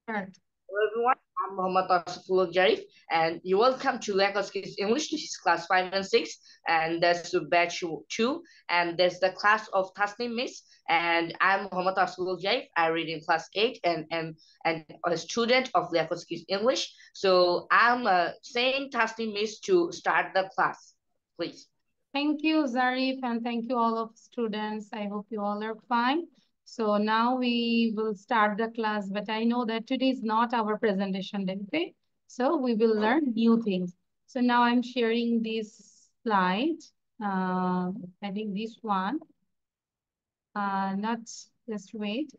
Right. Hello everyone, I'm Muhammad Asifullah Jarif, and you're welcome to Lagos Kids English. This is class 5 and 6, and that's the batch 2, and that's the class of Tasnim Miss. And I'm Muhammad Asifullah Jarif. I read in class 8 and a student of Lagos Kids English. So I'm saying Tasnim Miss to start the class, please. Thank you, Zarif, and thank you all of students. I hope you all are fine. So now we will start the class, but I know that today is not our presentation day, okay? So we will learn new things. So now I'm sharing this slide. I think this one. Not just wait.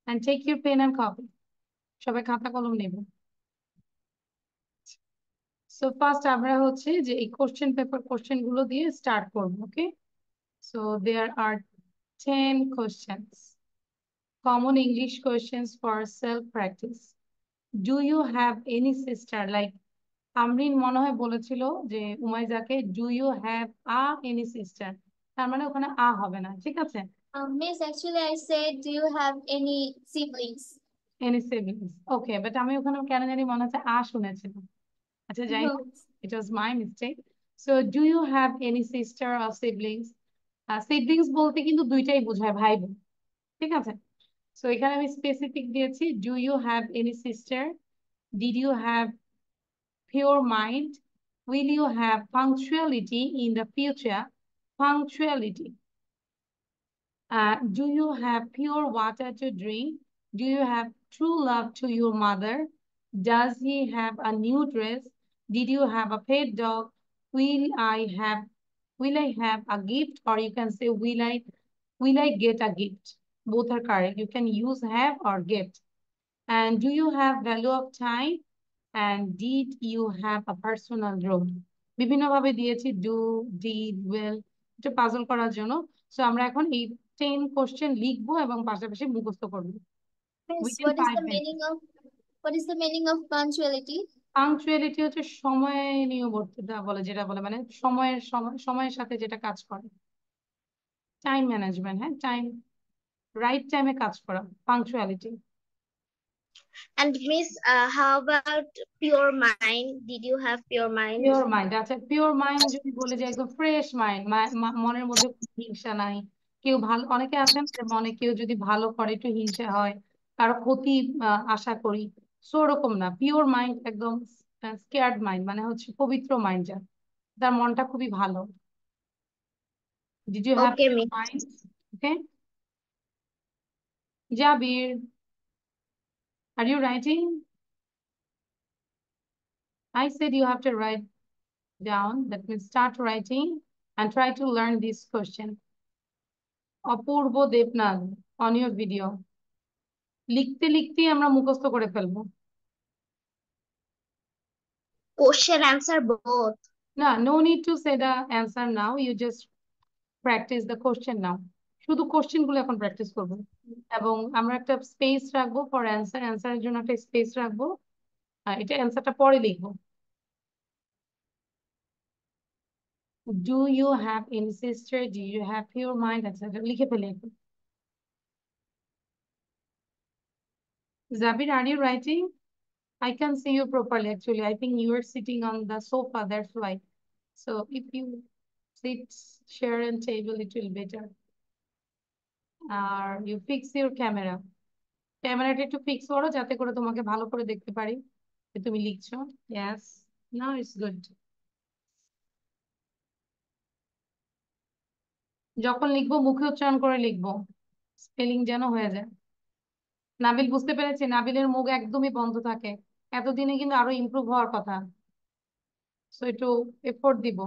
And take your pen and copy. সবাই খাতা কলম নেবে। So first আমরা হচ্ছে যে এই question paper question গুলো দিয়ে স্টার্ট করব, ওকে? So there are 10 questions. Common English questions for self-practice. Do you have any sister? Like Amrin মনে হয় বলেছিল যে উমাইজাকে do you have any sister? তার মানে ওখানে হবে না, ঠিক আছে? Miss, actually, I said, do you have any siblings? Any siblings? Okay, but আমি ওখানে কেন জানি মনে হচ্ছে শুনেছিলাম। আচ্ছা যাই হোক, it was my mistake. So do you have any sister or siblings? Siblings বলতে কিন্তু দুইটাই বোঝায়, ভাই বোন, ঠিক আছে? So এখানে আমি স্পেসিফিক দিয়েছি, do you have any sister? Did you have pure mind? Will you have punctuality in the future? Punctuality. Do you have pure water to drink? Do you have true love to your mother? Does he have a new dress? Did you have a pet dog? Will I have will I have a gift? Or you can say will I get a gift? Both are correct. You can use have or get. And do you have value of time? And did you have a personal growth? বিভিন্নভাবে দিয়েছি do, did, will, এটা puzzle করার জন্য। So আমরা এখন এই 10 question লিখবো এবং পাশাপাশি মুখস্থ করবো। Miss, Within 5 minutes. what is the meaning of punctuality? Punctuality হচ্ছে সময় নিয়বর্তিতা বলে, যেটা বলে মানে সময়ের সাথে যেটা কাজ করে, টাইম ম্যানেজমেন্ট, হ্যাঁ, টাইম রাইট টাইমে কাজ করা, punctuality. And Miss, how about pure mind? Did you have pure mind? Pure mind, আচ্ছা পিওর মাইন্ড যদি বলে যে একদম ফ্রেশ মাইন্ড, মনের মধ্যে হিংসা নাই, কেউ ভালো, অনেকে আছেন যে মনে কেউ যদি ভালো করে একটু হিংসা হয়, কারো ক্ষতি আশা করি, সো ওরকম না। পিওর মাইন্ড একদম স্কেয়ার্ড মাইন্ড মানে হচ্ছে পবিত্র মাইন্ড, যার মনটা খুবই ভালো। Did you have Okay, pure Miss. mind? Okay. Jabir, are you writing? I said you have to write down. That means start writing and try to learn this question. Apurba Debnath, on your video. লিখতে লিখতেই আমরা মুখস্থ করে ফেলবো। Question answer both. না, no need to say the answer now. You just practice the question now. শুধু question গুলো এখন প্র্যাকটিস করবো এবং আমরা একটা স্পেস রাখবো ফর অ্যান্সার, অ্যান্সারের জন্য একটা স্পেস রাখবো, আর এটা অ্যান্সারটা পরে লিখবো। Do you have any sister? Do you have pure mind? etc. লিখে ফেলে এখন। Zabir, are you writing? I can see you properly actually. I think you are sitting on the sofa, that's why. So if you sit, share and table, it will better. Or you fix your camera. ক্যামেরাটা একটু fix করো যাতে করে তোমাকে ভালো করে দেখতে পারি যে তুমি লিখছো। Yes, now it's good. যখন লিখবো মুখে উচ্চারণ করে লিখবো, স্পেলিং যেন হয়ে যায়। নাবিল বুঝতে পেরেছি, নাবিলের মুখ একদমই বন্ধ থাকে, এতদিনে কিন্তু আরো ইমপ্রুভ হওয়ার কথা, সো একটু এফোর্ট দিব।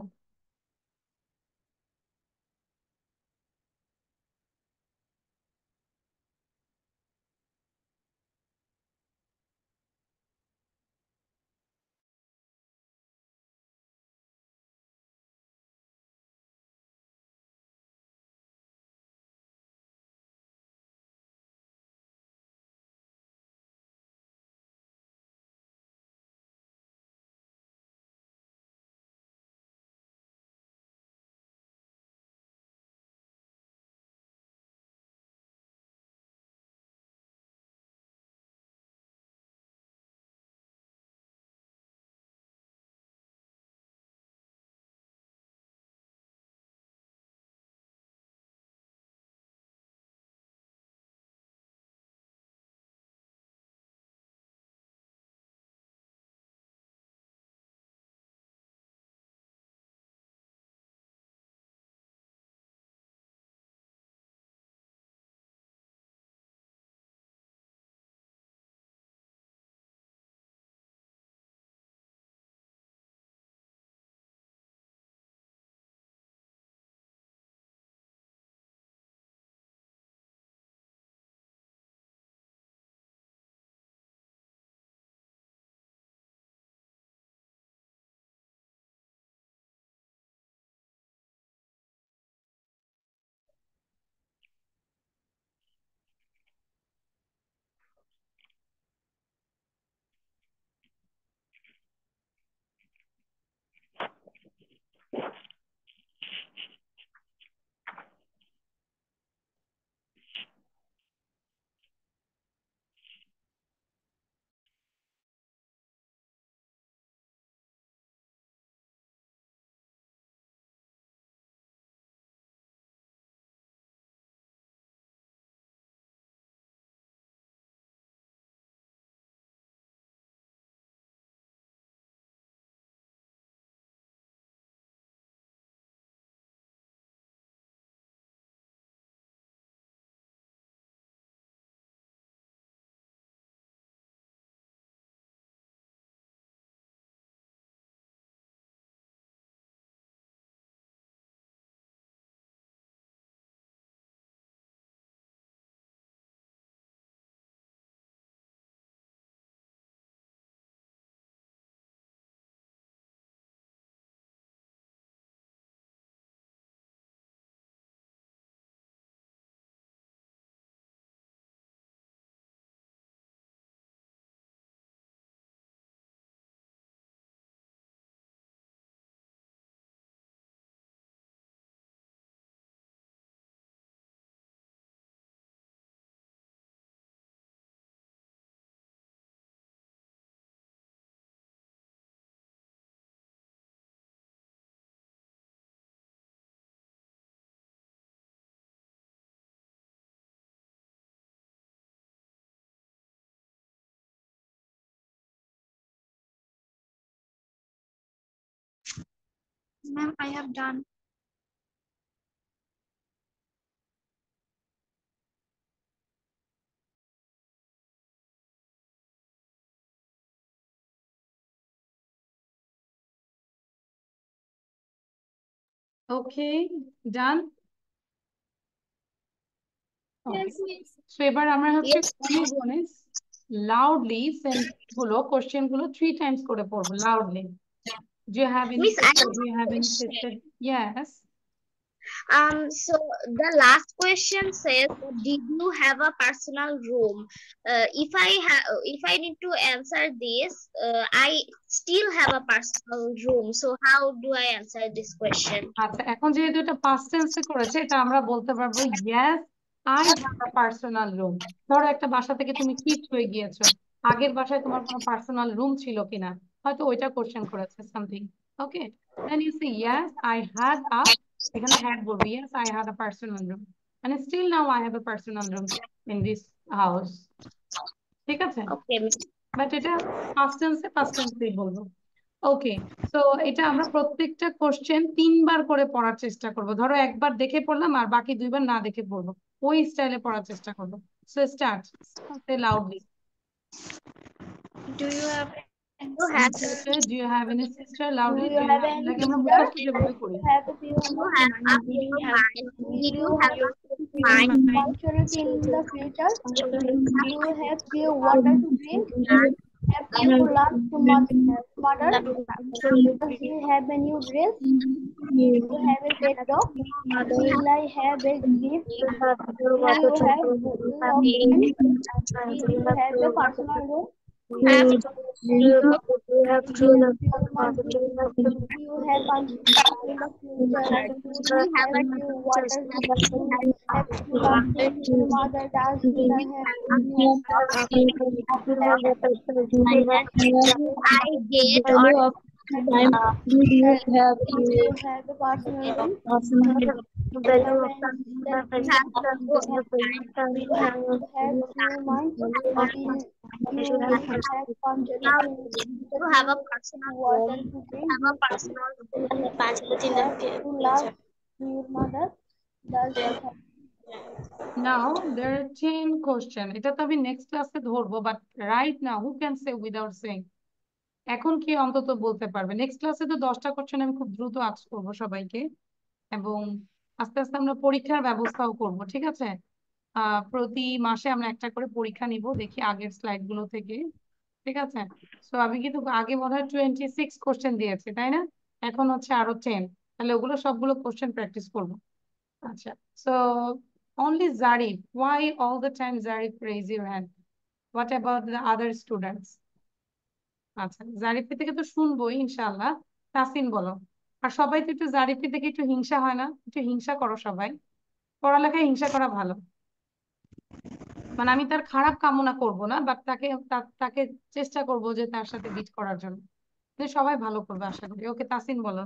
Ma'am, I have done. Okay, done. Okay. Yes, miss. So এবার আমরা হচ্ছে Yes. loudly sentence গুলো question গুলো 3 times করে পড়বো loudly. Do you have any Miss, I sister? have Do you a have any question. sister? Yes. So the last question says, did you have a personal room? If I need to answer this, I still have a personal room. So how do I answer this question? আচ্ছা এখন যেহেতু এটা past tense এ করেছে এটা আমরা বলতে পারবো yes I have a personal room। ধরো একটা বাসা থেকে তুমি শিফট হয়ে গিয়েছো, আগের বাসায় তোমার কোনো পার্সোনাল রুম ছিল কিনা, হয়তো ওইটা কোশ্চেন করেছে something. Okay, then you say yes I had a, এখানে had বলবো yes I had a personal room and still now I have a personal room in this house। ঠিক আছে, Okay, miss. বাট এটা past টেন্সেই বলবো। ওকে, so এটা আমরা প্রত্যেকটা question 3 বার করে পড়ার চেষ্টা করব। ধরো একবার দেখে পড়লাম আর বাকি 2 বার না দেখে পড়বো, ওই স্টাইলে পড়ার চেষ্টা করব। So start, say loudly. Do you have sister? Do you have any sister? Loudly, Do you have any like আমরা sister? মুখস্থ যেভাবে করি। Have a few Did you have a mind mind? punctuality in the future? Do you have pure water to drink? Have you loved to mother? Does he have a new dress? Do you have a pet dog? Will I have a gift? Do you have love friends? Do you have a personal room? Do you have true love? Do you have punctuality in the future? Do you have a pure water to drink? Have you loved your mother? Does he I get or do you have a personal room? Do you have few months? Will you have punctuality you have a personal water room. to drink? Have a personal Have you love your mother? Does he have Now there are 10 question, এটা তো আমি next ক্লাসে ধরবো, but right now who can say without saying, এখন কি অন্তত বলতে পারবে? নেক্সট ক্লাসে তো 10টা কোশ্চেন আমি খুব দ্রুত আস্ক করবো সবাইকে, এবং আস্তে আস্তে আমরা পরীক্ষার ব্যবস্থাও করব, ঠিক আছে? প্রতি মাসে আমরা একটা করে পরীক্ষা নিব, দেখি আগের স্লাইড গুলো থেকে, ঠিক আছে? সো আমি কিন্তু আগে বোধহয় 26 কোশ্চেন দিয়েছি, তাই না? এখন হচ্ছে আরো 10, তাহলে ওগুলো সবগুলো কোশ্চেন প্র্যাকটিস করব। আচ্ছা, so only Zarif, why all the time Zarif raise your hand? What about the other students? আচ্ছা, জারিফি থেকে তো শুনবোই ইনশাআল্লাহ। তাসিন বলো। আর সবাই তো একটু জারিফি থেকে একটু হিংসা হয় না? একটু হিংসা করো সবাই, পড়ালেখায় হিংসা করা ভালো। মানে আমি তার খারাপ কামনা করব না, বাট তাকে চেষ্টা করব যে তার সাথে বিট করার জন্য, যে সবাই ভালো করবে আশা করি। ওকে, তাসিন বলো।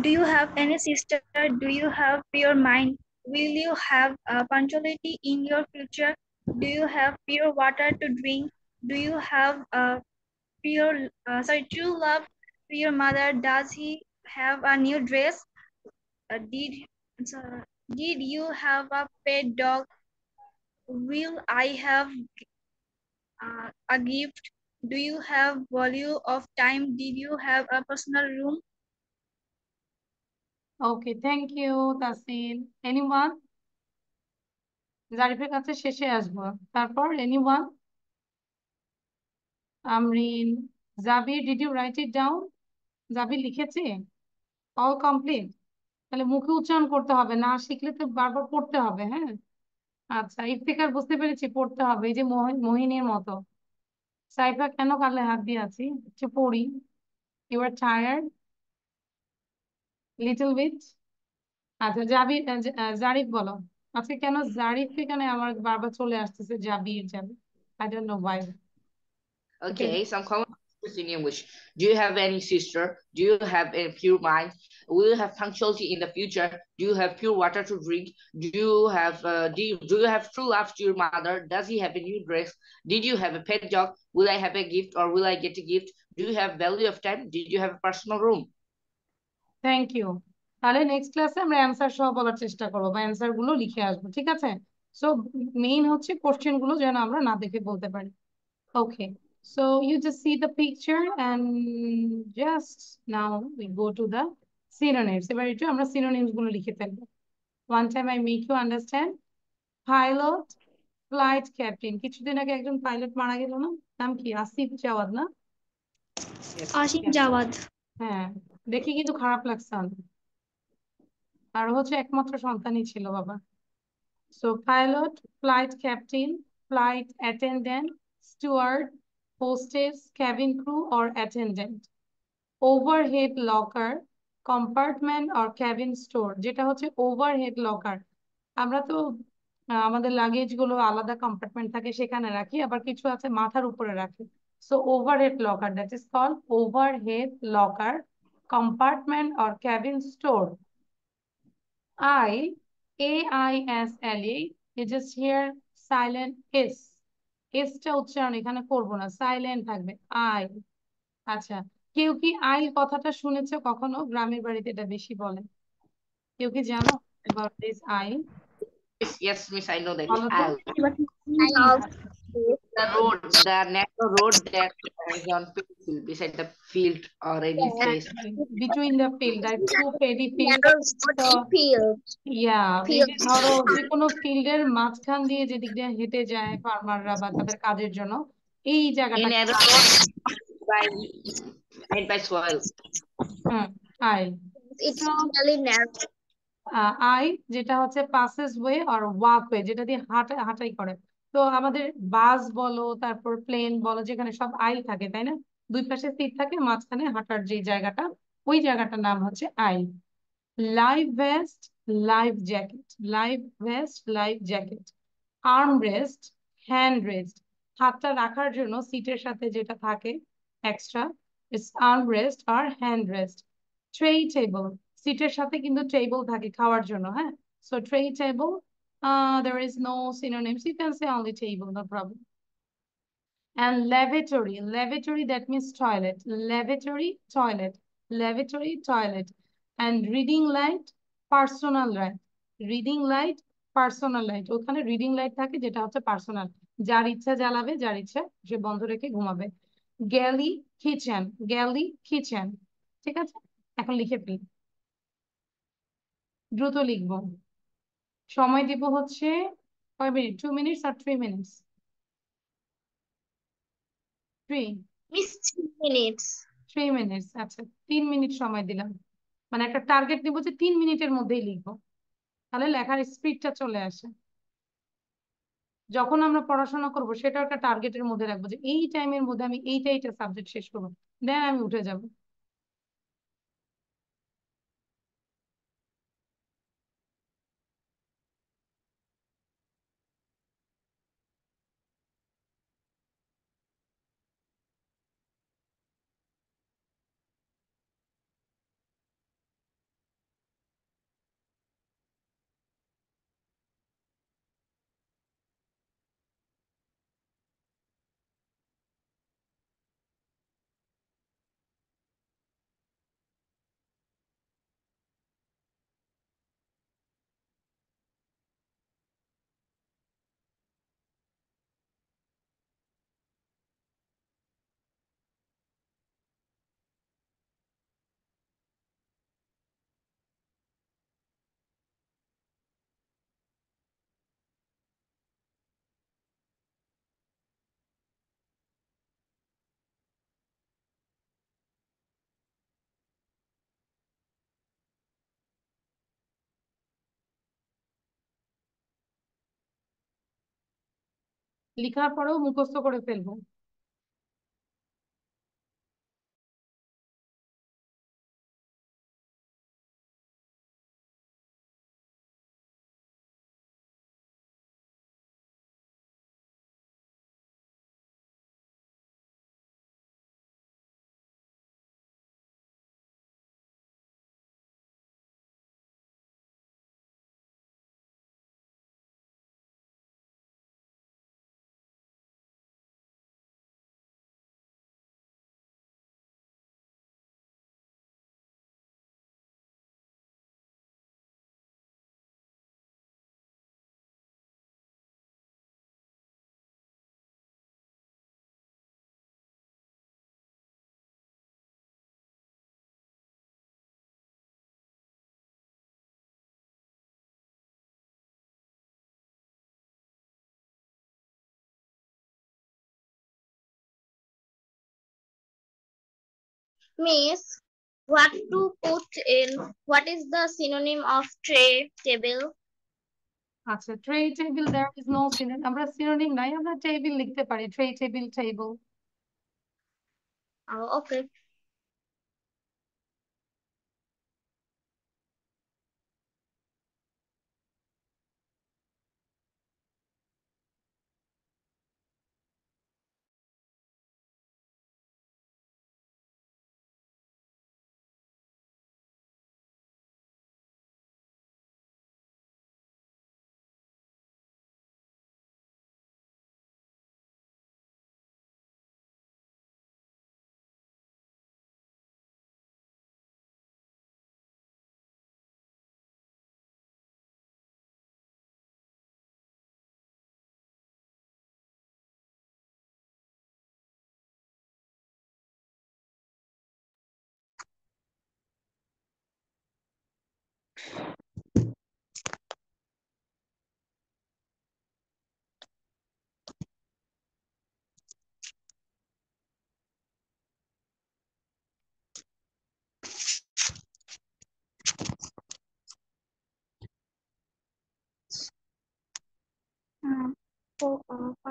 Do you have any sister? Do you have pure mind? Will you have punctuality in your future? Do you have pure water to drink? Do you have true love to your mother? Does he have a new dress? Did you have a pet dog? Will I have a gift? Do you have value of time? Did you have a personal room? Okay, thank you Tasin. Anyone? জারিফের কাছে শেষে আসবো, তারপর anyone? Amrin, Jabir, did you write it down? Jabir লিখেছে? All complete? তাহলে মুখে উচ্চারণ করতে হবে, না শিখলে তো বারবার পড়তে হবে, হ্যাঁ? আচ্ছা, ইফতিকার, বুঝতে পেরেছি, পড়তে হবে, এই যে মোহিনীর মতো। সাইফা, কেন কালে হাত দিয়ে আছি? একটু পড়ি। You are tired little bit. আচ্ছা, জারিফ বলো। আজকে কেন জারিফ এখানে আমার বারবার চলে আসতেছে, Jabir Jabir, I don't know why. Okay, some common questions in English. Do you have any sister? Do you have a pure mind? Will you have punctuality in the future? Do you have pure water to drink? Do you have true love to your mother? Does he have a new dress? Did you have a pet dog? Will I have a gift or will I get a gift? Do you have value of time? Did you have a personal room? Thank you. তাহলে next ক্লাসে আমরা answer সহ বলার চেষ্টা করবো বা answer গুলো লিখে আসবো, ঠিক আছে? সো মেইন হচ্ছে কোশ্চেন গুলো যেন আমরা না দেখে বলতে পারি। ওকে, so you just see the picture and just now we go to the synonyms. এবার একটু আমরা synonyms গুলো লিখে ফেলবো। One time I make you understand. Pilot, flight captain. কিছুদিন আগে একজন পাইলট মারা গেল না? নাম কি? আসিফ জাওয়াদ না? আসিফ জাওয়াদ। হ্যাঁ, দেখি কিন্তু খারাপ লাগছে আমার। আর হচ্ছে একমাত্র সন্তানই ছিল বাবা। So pilot, flight captain, flight attendant, steward, hostess, cabin crew or attendant. Overhead locker, compartment or cabin store. যেটা হচ্ছে overhead locker, আমরা তো আমাদের লাগেজ গুলো আলাদা কম্পার্টমেন্ট থাকে সেখানে রাখি, আবার কিছু আছে মাথার উপরে রাখি। So overhead locker, that is called overhead locker, compartment or cabin store. I, AISLE, you just hear silent S. S টা উচ্চারণ এখানে করবো না, সাইলেন্ট থাকবে আই। আচ্ছা, কেউ কি আই কথাটা শুনেছো কখনো? গ্রামের বাড়িতে এটা বেশি বলে। কেউ কি জানো about this I? Yes, miss, I know that. বলো তো। I also The road, the narrow road that is on field, beside the field or any place. Between the field, like two paddy field. narrow So field. yeah, এই Field. যে ধরো যে কোনো ফিল্ডের মাঝখান দিয়ে যেদিক দিয়ে হেঁটে যায় ফার্মাররা বা তাদের কাজের জন্য, এই In জায়গাটাকে narrow road by made by soil. I. It's So really narrow. I যেটা হচ্ছে পাসেস ওয়ে আর ওয়াকওয়ে, যেটা দিয়ে হাঁটাই করে। তো আমাদের বাস বলো, তারপর প্লেন বলো, যেখানে সব আইল থাকে, তাই না? দুই পাশে সিট থাকে, মাঝখানে হাঁটার যে জায়গাটা, ওই জায়গাটার নাম হচ্ছে aisle. Life vest, life jacket, life vest, life jacket. Arm rest, hand rest, হাতটা রাখার জন্য সিটের সাথে যেটা থাকে এক্সট্রা, ইটস আর্ম রেস্ট আর হ্যান্ড রেস্ট। ট্রে টেবল, সিটের সাথে কিন্তু টেবল থাকে খাওয়ার জন্য, হ্যাঁ? So tray table, there is no synonyms, you can say only table, no problem. And lavatory, lavatory that means toilet, lavatory toilet, lavatory toilet. And reading light, personal light, reading light, personal light. ওখানে reading light থাকে যেটা হচ্ছে personal, যার ইচ্ছা জ্বালাবে, যার ইচ্ছা সে বন্ধ রেখে ঘুমাবে। গ্যালি কিচেন, গ্যালি কিচেন, ঠিক আছে? এখন লিখে ফেলি, দ্রুত লিখবো। সময় দিব হচ্ছে কয় মিনিট? 2 মিনিটস আর 3 মিনিটস? 3 Miss 3 minutes. 3 মিনিটস, আচ্ছা 3 মিনিট সময় দিলাম। মানে একটা টার্গেট নিব যে 3 মিনিটের মধ্যেই লিখবো, তাহলে লেখার স্পিডটা চলে আসে। যখন আমরা পড়াশোনা করব সেটা একটা টার্গেটের মধ্যে রাখবো যে এই টাইমের মধ্যে আমি এইটা সাবজেক্ট শেষ করবো, দেন আমি উঠে যাব। লেখার পরেও মুখস্থ করে ফেলবো। Miss, what to put in? What is the synonym of tray, table? আচ্ছা, tray table, there is no synonym, আমরা synonym নাই, আমরা টেবিল লিখতে পারি, tray table table. Oh, okay.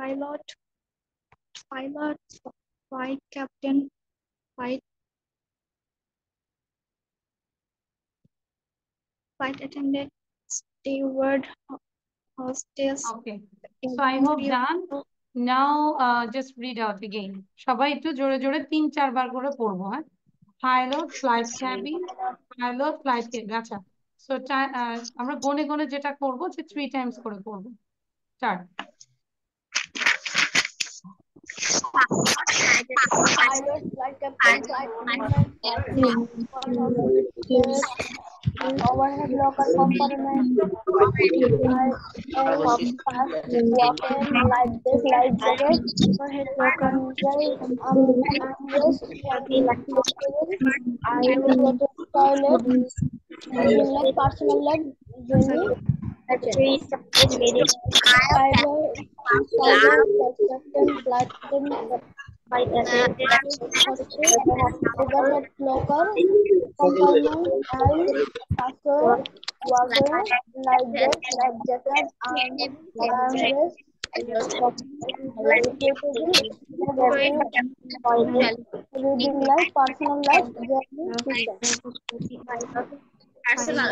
Pilot, flight captain, flight attendant, steward, hostess. Okay, so I hope done. Now just read out again. সবাই একটু জোরে জোরে 3-4 বার করে পড়বো, হ্যাঁ? Pilot, flight cabin, pilot, flight cabin. আচ্ছা, সো আমরা গনে গনে যেটা করবো যে 3 টাইমস করে করবো। Start. Pilot, flight captain, flight attendant, overhead locker compartment, compass, walk-in, light vest, light jacket, overhead locker, armrest, isolated toilet, leg, personal leg, journey, pilot, captain, flight attendant, overhead locker, compartment, and password, walker, light vest, light jacket, armrest, reading light, personal light, journey, Personal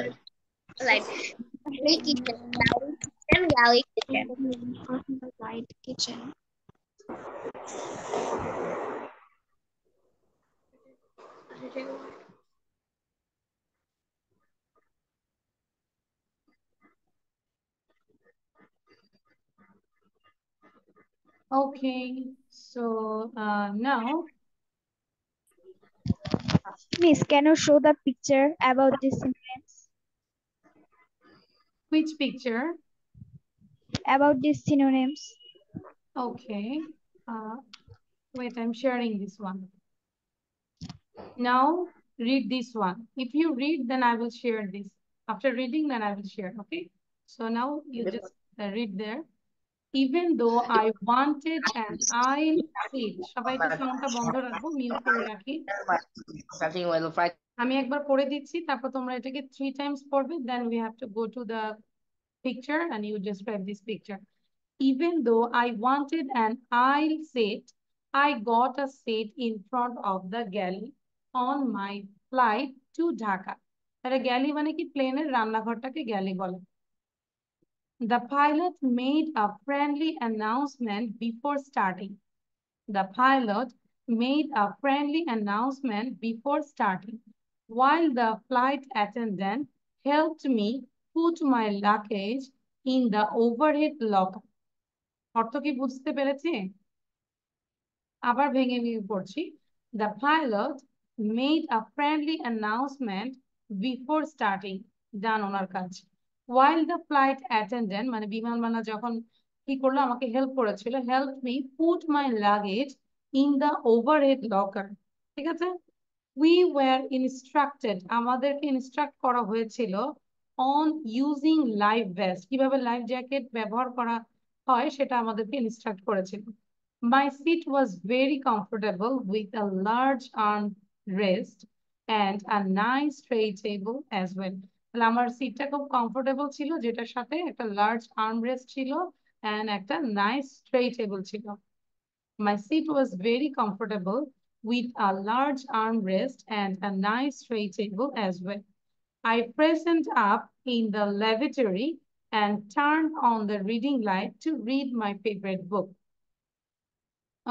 light. Kitchen, galley kitchen. Personal light kitchen. Okay, so now. Miss, can you show the picture about this synonyms? Which picture? About these synonyms. Okay. Wait, I'm sharing this one. Now read this one. If you read, then I will share this. After reading, then I will share. Okay. So now you just read there. Even though I wanted an aisle seat. সবাই একটু সাউন্ডটা বন্ধ রাখবো, mute করে রাখি। আমি একবার পড়ে দিচ্ছি, তারপর তোমরা এটাকে 3 times পড়বে, then we have to go to the picture and you describe this picture. Even though I wanted an aisle seat, I got a seat in front of the galley on my flight to Dhaka. তাহলে galley মানে কি, প্লেনের রান্নাঘরটাকে galley বলে। The pilot made a friendly announcement before starting. The pilot made a friendly announcement before starting, while the flight attendant helped me put my luggage in the overhead locker. অর্থ কি বুঝতে পেরেছি? আবার ভেঙে ভেঙে পড়ছি। The pilot made a friendly announcement before starting. ডান ওনার কাজ। While the flight attendant মানে বিমানবালা যখন কি করলো, আমাকে হেল্প করেছিল, helped me put my luggage in the overhead locker. ঠিক আছে? We were instructed, আমাদেরকে ইনস্ট্রাক্ট করা হয়েছিল on using life vest, কিভাবে লাইফ জ্যাকেট ব্যবহার করা হয় সেটা আমাদেরকে ইনস্ট্রাক্ট করেছিল। My seat was very comfortable with a large arm rest and a nice tray table as well. তাহলে আমার সিটটা খুব কমফোর্টেবল ছিল, যেটার সাথে একটা লার্জ আর্ম রেস্ট ছিল and একটা নাইস tray table ছিল. My seat was very comfortable with a large armrest and a nice tray table as well. I present up in the lavatory and turned on the reading light to read my favorite book.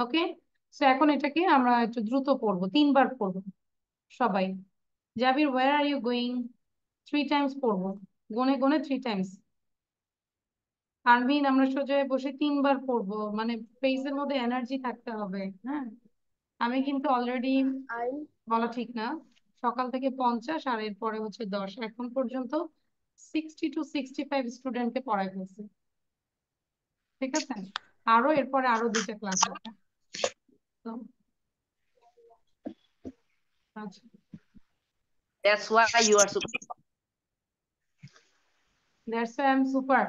Okay? So এখন এটাকে আমরা একটু দ্রুত পড়বো, 3বার পড়বো সবাই. জাবির, where are you going? 3 times পড়বো, গুনে গুনে 3 times. আরমিন, আমরা সোজা বসে 3বার পড়বো, মানে ফেসের মধ্যে এনার্জি থাকতে হবে। হ্যাঁ, আমি কিন্তু অলরেডি বলা ঠিক না, সকাল থেকে 50 আর এরপরে হচ্ছে 10, এখন পর্যন্ত 60 to 65 স্টুডেন্টকে পড়াই ফেলছে। ঠিক আছে, আরো এরপরে আরো 2টা ক্লাস আছে। আচ্ছা, That's why you are super. That's I am super.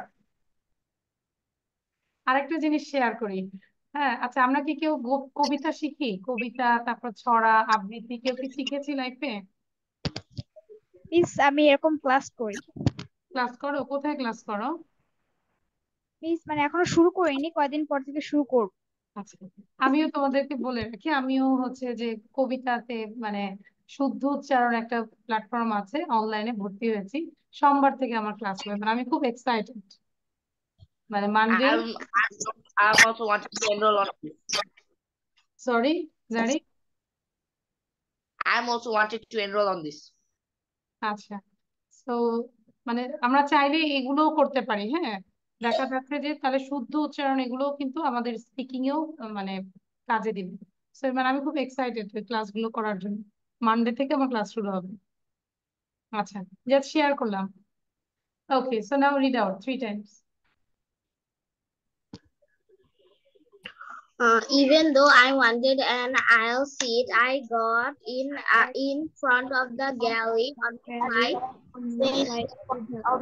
আরেকটা জিনিস শেয়ার করি। হ্যাঁ, আচ্ছা, আমরা কি কেউ কবিতা শিখি? কবিতা, তারপর ছড়া, আবৃত্তি কেউ কি শিখেছি লাইফে? মিস আমি এরকম ক্লাস করি। ক্লাস করো? কোথায় ক্লাস করো? মিস মানে এখনো শুরু করিনি, কয়দিন পর থেকে শুরু করব। আচ্ছা, আমিও তোমাদেরকে বলে রাখি, আমিও হচ্ছে যে কবিতাতে মানে শুদ্ধ উচ্চারণ একটা প্ল্যাটফর্ম আছে, অনলাইনে ভর্তি হয়েছি। সোমবার থেকে আমার ক্লাস হবে, মানে আমি খুব এক্সাইটেড। মানে Monday. I'm also wanting to enroll on this. Sorry জারি। I'm also wanted to enroll on this. আচ্ছা, তো মানে আমরা চাইলে এগুলোও করতে পারি। হ্যাঁ, দেখা যাচ্ছে যে তাহলে শুদ্ধ উচ্চারণ এগুলোও কিন্তু আমাদের স্পিকিং এও মানে কাজে দিবে। সো মানে আমি খুব এক্সাইটেড ওই ক্লাসগুলো করার জন্য। মানডে থেকে আমার ক্লাস শুরু হবে। আচ্ছা, জাস্ট শেয়ার করলাম। Okay, so now read out 3 times. Even though I wanted an aisle seat, I got in front of the galley on my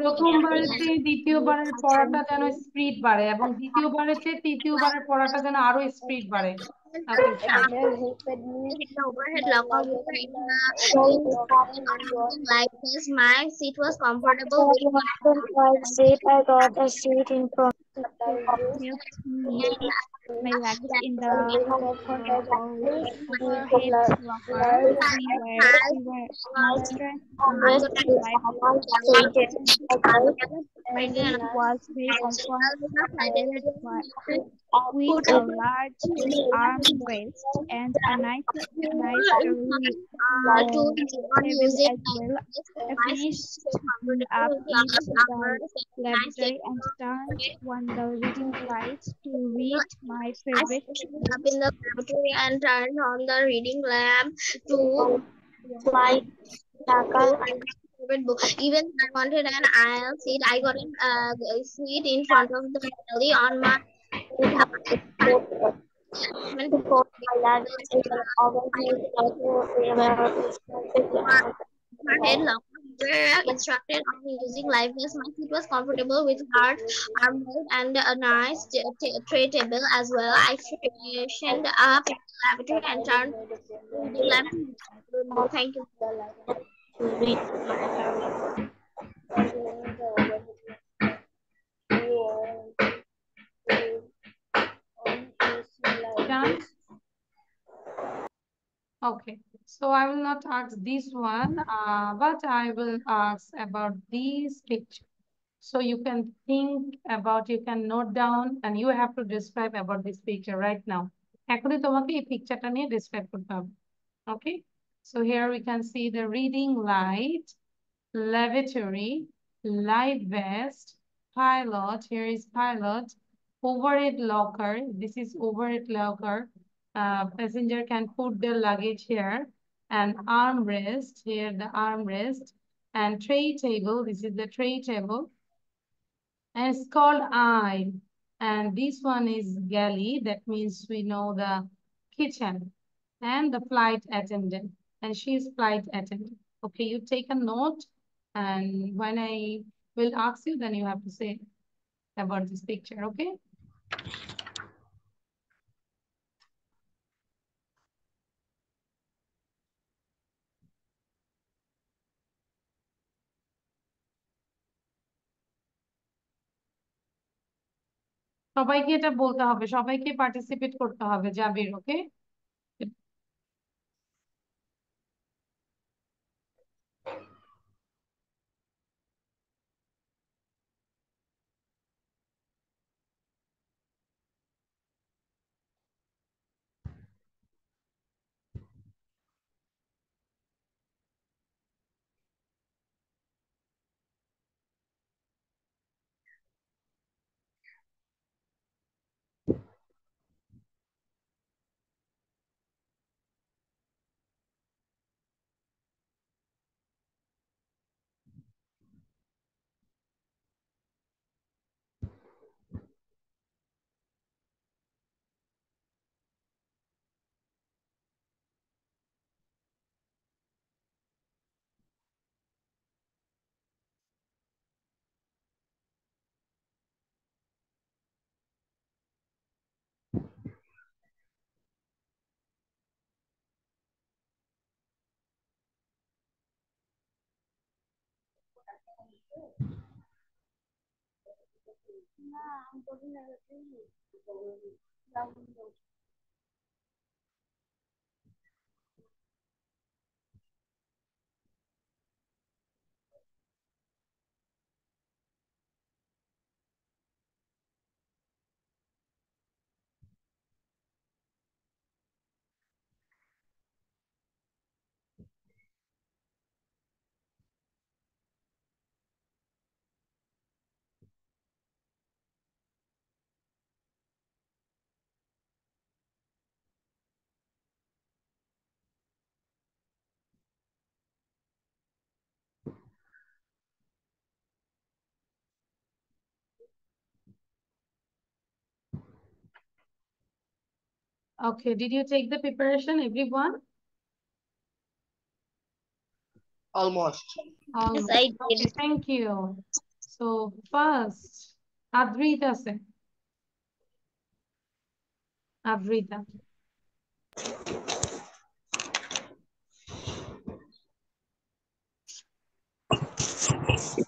প্রথমবারের চেয়ে দ্বিতীয়বারের পড়াটা যেন স্পিড বাড়ে, এবং দ্বিতীয়বারের চেয়ে তৃতীয়বারের পড়াটা যেন আরো স্পিড বাড়ে। ওকে, the overhead locker were in like this. My seat was comfortable with seat. I got a seat in front. My luggage in the overhead locker. We were stressed my seat was very comfortable with a large armrest and a nice table as well. I finished up in the library and turned on the reading light to read my favorite up in the laboratory and turned on the reading lamp to My favorite book. Even I wanted an aisle seat, I got a seat in front of the galley on my head locker. Were instructed on using liveness. My seat was comfortable with hard armrest and a nice tray table as well. I freshened up in the lavatory and turned the lamp. Thank you. Done? Okay, so I will not ask this one, but I will ask about these pictures. So you can think about, you can note down, and you have to describe about this picture right now. এখনই তোমাকে এই পিকচারটা নিয়ে describe করতে হবে। Okay, so here we can see the reading light, lavatory, live vest, pilot. Here is pilot, overhead locker. This is overhead locker. Passenger can put their luggage here, and armrest. Here the armrest, and tray table. This is the tray table. And it's called aisle. And this one is galley. That means we know the kitchen. And the flight attendant. And she is flight attendant. Okay, you take a note. And when I will ask you, then you have to say about this picture, okay? সবাইকে এটা বলতে হবে, সবাইকে participate করতে হবে, জাবির, ওকে? Okay, did you take the preparation, everyone? Almost. Yes, I did. Okay, thank you. So first, Adrita se. Adrita.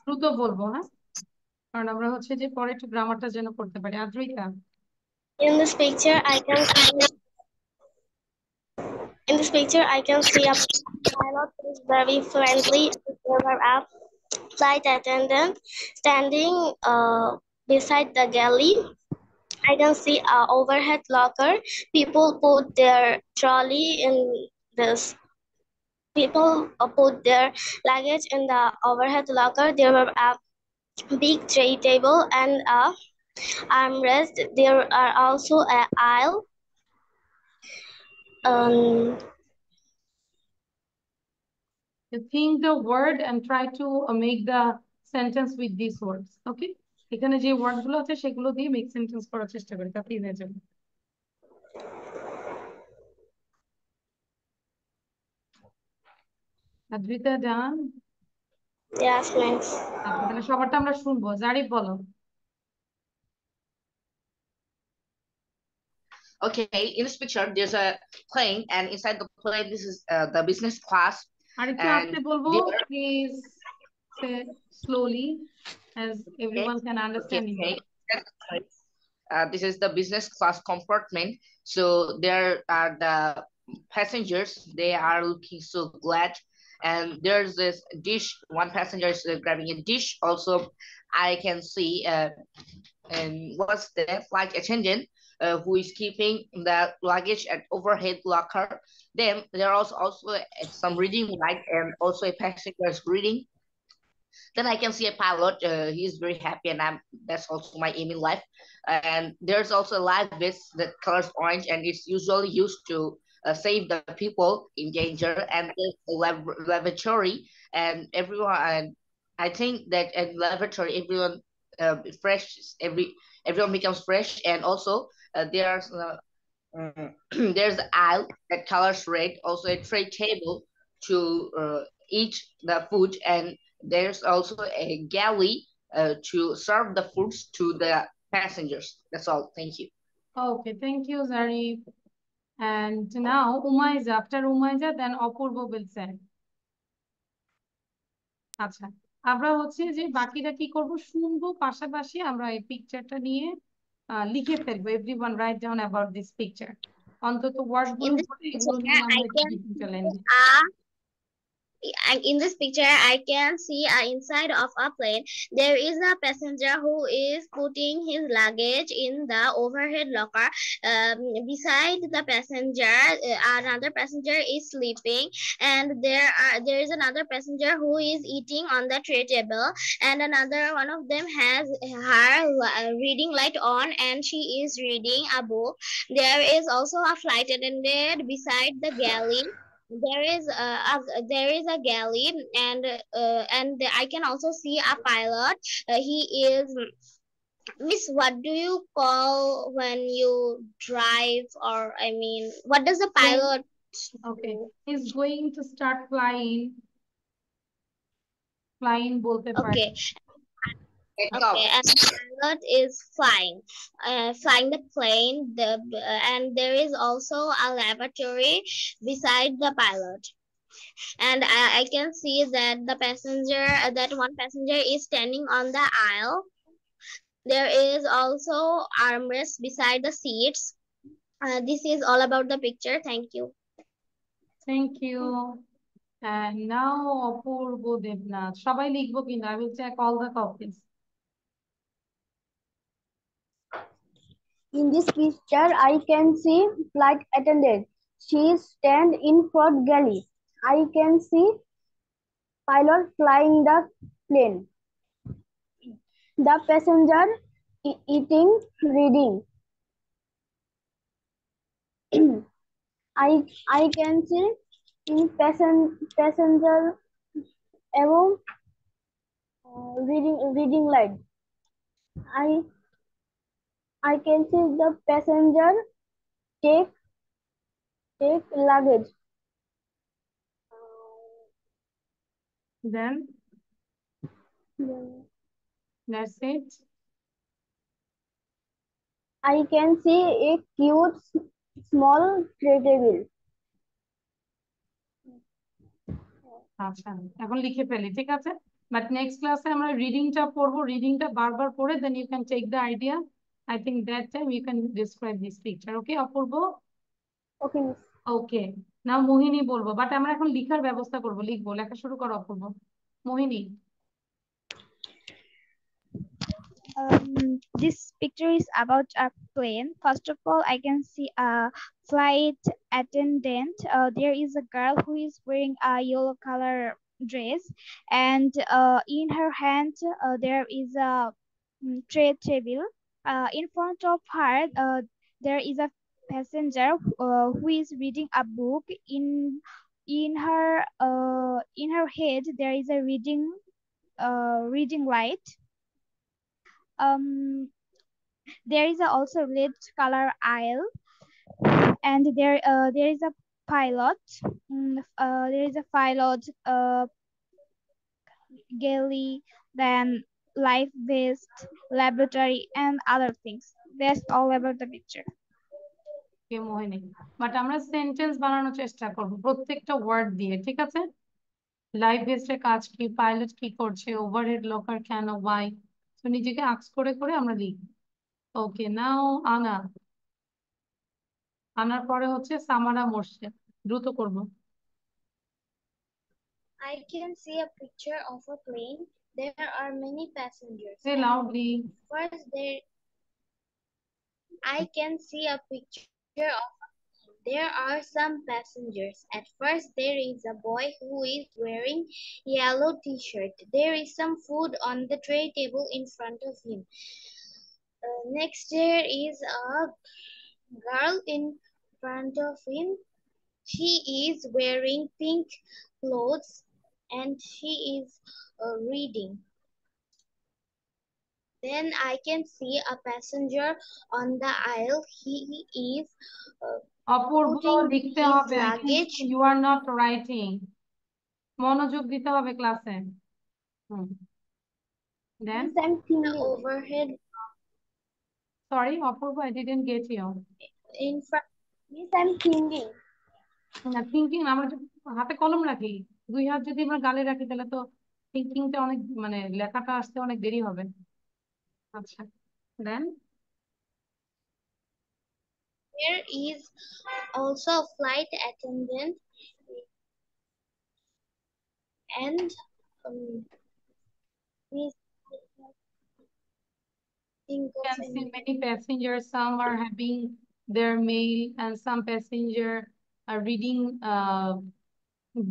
দ্রুত বলবো, হ্যাঁ, কারণ আমরা হচ্ছে যে পরে একটু গ্রামারটা যেন করতে পারি। Adrita. In this picture, I can see a pilot who is very friendly. There were a flight attendant standing beside the galley. I can see a overhead locker. People put their trolley in this. People put their luggage in the overhead locker. There were a big tray table and a armrest. There are also an aisle. You think the word and try to make the sentence with these words. Okay? এখানে যে word গুলো আছে সেগুলো দিয়ে make sentence করার চেষ্টা করি, তাতেই হয়ে যাবে। Adrita done? Yes, miss. আচ্ছা, তাহলে সবারটা আমরা শুনবো। জারিফ বলো। Okay, in this picture, there's a plane, and inside the plane, this is the business class. আর একটু আস্তে বলবো, please say slowly as everyone can understand you. This is the business class compartment. So there are the passengers. They are looking so glad. And there's this dish. One passenger is grabbing a dish. Also, I can see and what's the flight attendant who is keeping the luggage at overhead locker. Then there are also some reading light and also a passenger is reading. Then I can see a pilot. He's very happy, and that's also my aim in life. And there's also a life vest that colors orange, and it's usually used to save the people in danger. And there's a lavatory, and everyone. And I think that at lavatory, everyone fresh. Everyone becomes fresh, and also there's there's an aisle that colors red. Also a tray table to eat the food, and there's also a galley to serve the foods to the passengers. That's all. Thank you. Okay, thank you, Zarif. And now Umaiza. After Umaiza, then Apurva will say. আচ্ছা, আমরা হচ্ছে যে বাকিটা কি করব, শুনবো, পাশাপাশি আমরা এই পিকচারটা নিয়ে লিখে ফেলবো। Everyone write down about this picture. অন্তত ওয়ার্ডগুলো In this পড়ে picture, এগুলো নিয়ে I আমরা একটু can detail see in this picture, I can see inside of a plane. There is a passenger who is putting his luggage in the overhead locker. Beside the passenger, another passenger is sleeping, and there is another passenger who is eating on the tray table, and another one of them has her reading light on, and she is reading a book. There is also a flight attendant beside the galley. There is a galley, and I can also see a pilot. He is Miss. What do you call when you drive, or I mean, what does the pilot Okay, do? he's going to start flying. Flying বলতে পারি। Okay, Take okay, off. and the pilot is flying the plane. And there is also a lavatory beside the pilot. And I can see that that one passenger is standing on the aisle. There is also armrest beside the seats. This is all about the picture. Thank you. Thank you. And now অপূর্ব দেবনাথ। সবাই লিখবো কিনা? I will check all the copies. In this picture, I can see flight attendant. She stand in front galley. I can see pilot flying the plane. The passenger eating, reading. I can see in passenger above reading light. I can see the passenger take luggage. Then that's it. I can see a cute small tray table. আচ্ছা, এখন লিখে ফেলি, ঠিক আছে? But next ক্লাসে আমরা রিডিংটা পড়বো। রিডিংটা বারবার পড়ে then you can take the idea. I think that time you can describe this picture. Okay, Apurba? Okay, miss. ওকে, নাও মোহিনী বলবো, বাট আমরা এখন লিখার ব্যবস্থা করবো। লিখবো, লেখা শুরু করো অপূর্ব। মোহিনী। This picture is about a plane. First of all, I can see a flight attendant. There is a girl who is wearing a yellow color dress, and in her hand there is a tray table. In front of her there is a passenger who is reading a book. In her head there is a reading light. There is also red color aisle, and there is a pilot. There is a pilot galley, then life vest, laboratory, and other things. That's all about the picture. K Mohini, but আমরা sentence বানানোর চেষ্টা করব প্রত্যেকটা word দিয়ে, ঠিক আছে? Life ভেস্টের কাজ কি, পাইলট কি করছে, ওভারহেড লকার কেন, ওয়াই। তো নিজেকে আক্স করে করে আমরা লিখি। ওকে, নাও আনা। আনার পরে হচ্ছে সামারা মোর্শেদ। দ্রুত করবো। I can see a picture of a plane. There are many passengers. Say loudly. First, I can see a picture of there are some passengers. At first, there is a boy who is wearing yellow t-shirt. There is some food on the tray table in front of him. Next, there is a girl in front of him. She is wearing pink clothes and she is reading. Then I can see a passenger on the aisle. He is Apurba, putting লিখতে his হবে। luggage. You are not writing. মনোযোগ দিতে হবে ক্লাসে। Then Miss, I'm thinking. The overhead. Sorry, Apurba, I didn't get you. In front. Miss, I'm thinking. না, thinking আমরা হাতে কলম রাখি, দুই হাত যদি আমরা গালে রাখি তাহলে তো থিঙ্কিংটা অনেক, মানে লেখাটা আসতে অনেক দেরি হবে। আচ্ছা, দেন There is also a flight attendant and we think You of can see any. many passengers. Some are having their mail, and some passenger are reading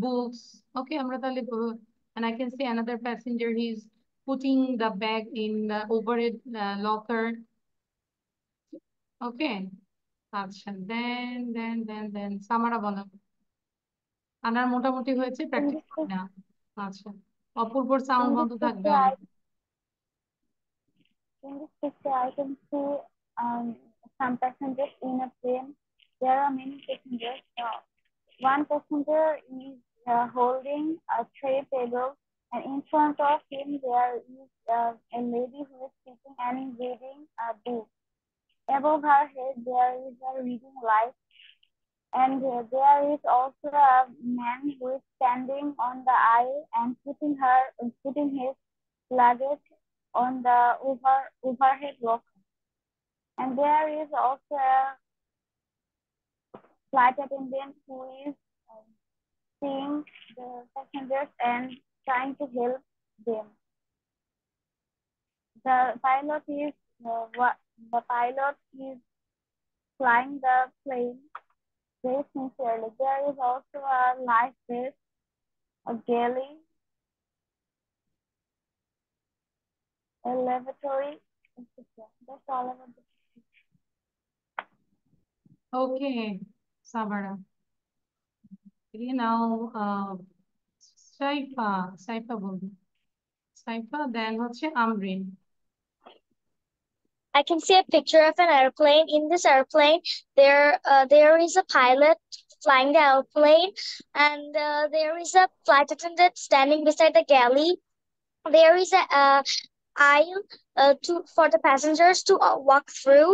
books. Okay, আমরা তাহলে and I can see another passenger. He's putting the bag in the overhead locker. Okay. আচ্ছা, then সামারা বলো। আনার মোটামুটি হয়েছে, In practice this করি pic- না। আচ্ছা, অপূর্বর সাউন্ড in বন্ধ this থাকবে picture, অনেক। I can see some passengers in a plane. There are many passengers. One passenger is holding a tray table, and in front of him there is a lady who is sitting and reading a book. Above her head there is a reading light, and there is also a man who is standing on the aisle and putting his luggage on the overhead locker. And there is also a flight attendant who is seeing the passengers and trying to help them. The pilot is flying the plane very sincerely. There is also a life vest, a galley, a lavatory, etc. That's all about the Okay, Samara. Now, Saifa বলবো। সাইফা, দেন হচ্ছে Amrin. I can see a picture of an airplane. In this airplane, there is a pilot flying the airplane, and there is a flight attendant standing beside the galley. There is a aisle to for the passengers to walk through.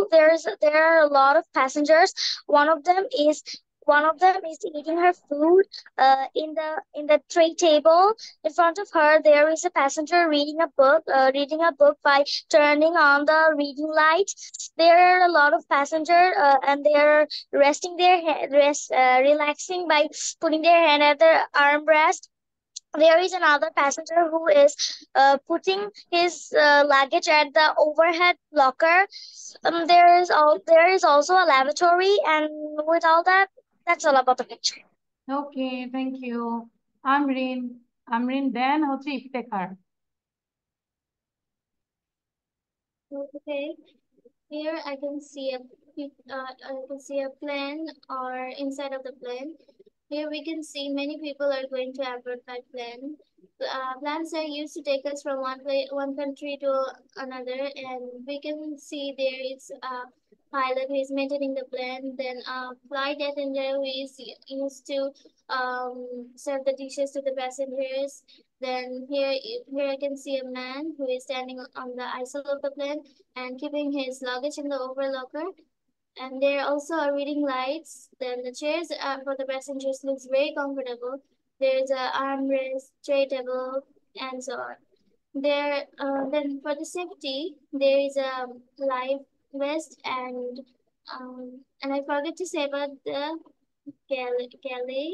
There are a lot of passengers. One of them is one of them is eating her food in the tray table. In front of her, there is a passenger reading a book by turning on the reading light. There are a lot of passengers, and they are relaxing by putting their hand at their armrest. There is another passenger who is putting his luggage at the overhead locker. There is also a lavatory, and with all that, that's all about the picture. Okay, thank you. Amrin, then হচ্ছে Iftekhar. Okay, here I can see a plane or inside of the plane. Here we can see many people are going to abroad by plane. Planes are used to take us from one country to another, and we can see there is a pilot who is maintaining the plane. Then a flight attendant who is used to serve the dishes to the passengers. Then here I can see a man who is standing on the aisle of the plane and keeping his luggage in the overlocker. And there also are reading lights. Then the chairs for the passengers looks very comfortable. There's a armrest, tray table, and so on. Then for the safety, there is a life vest and I forgot to say about the galley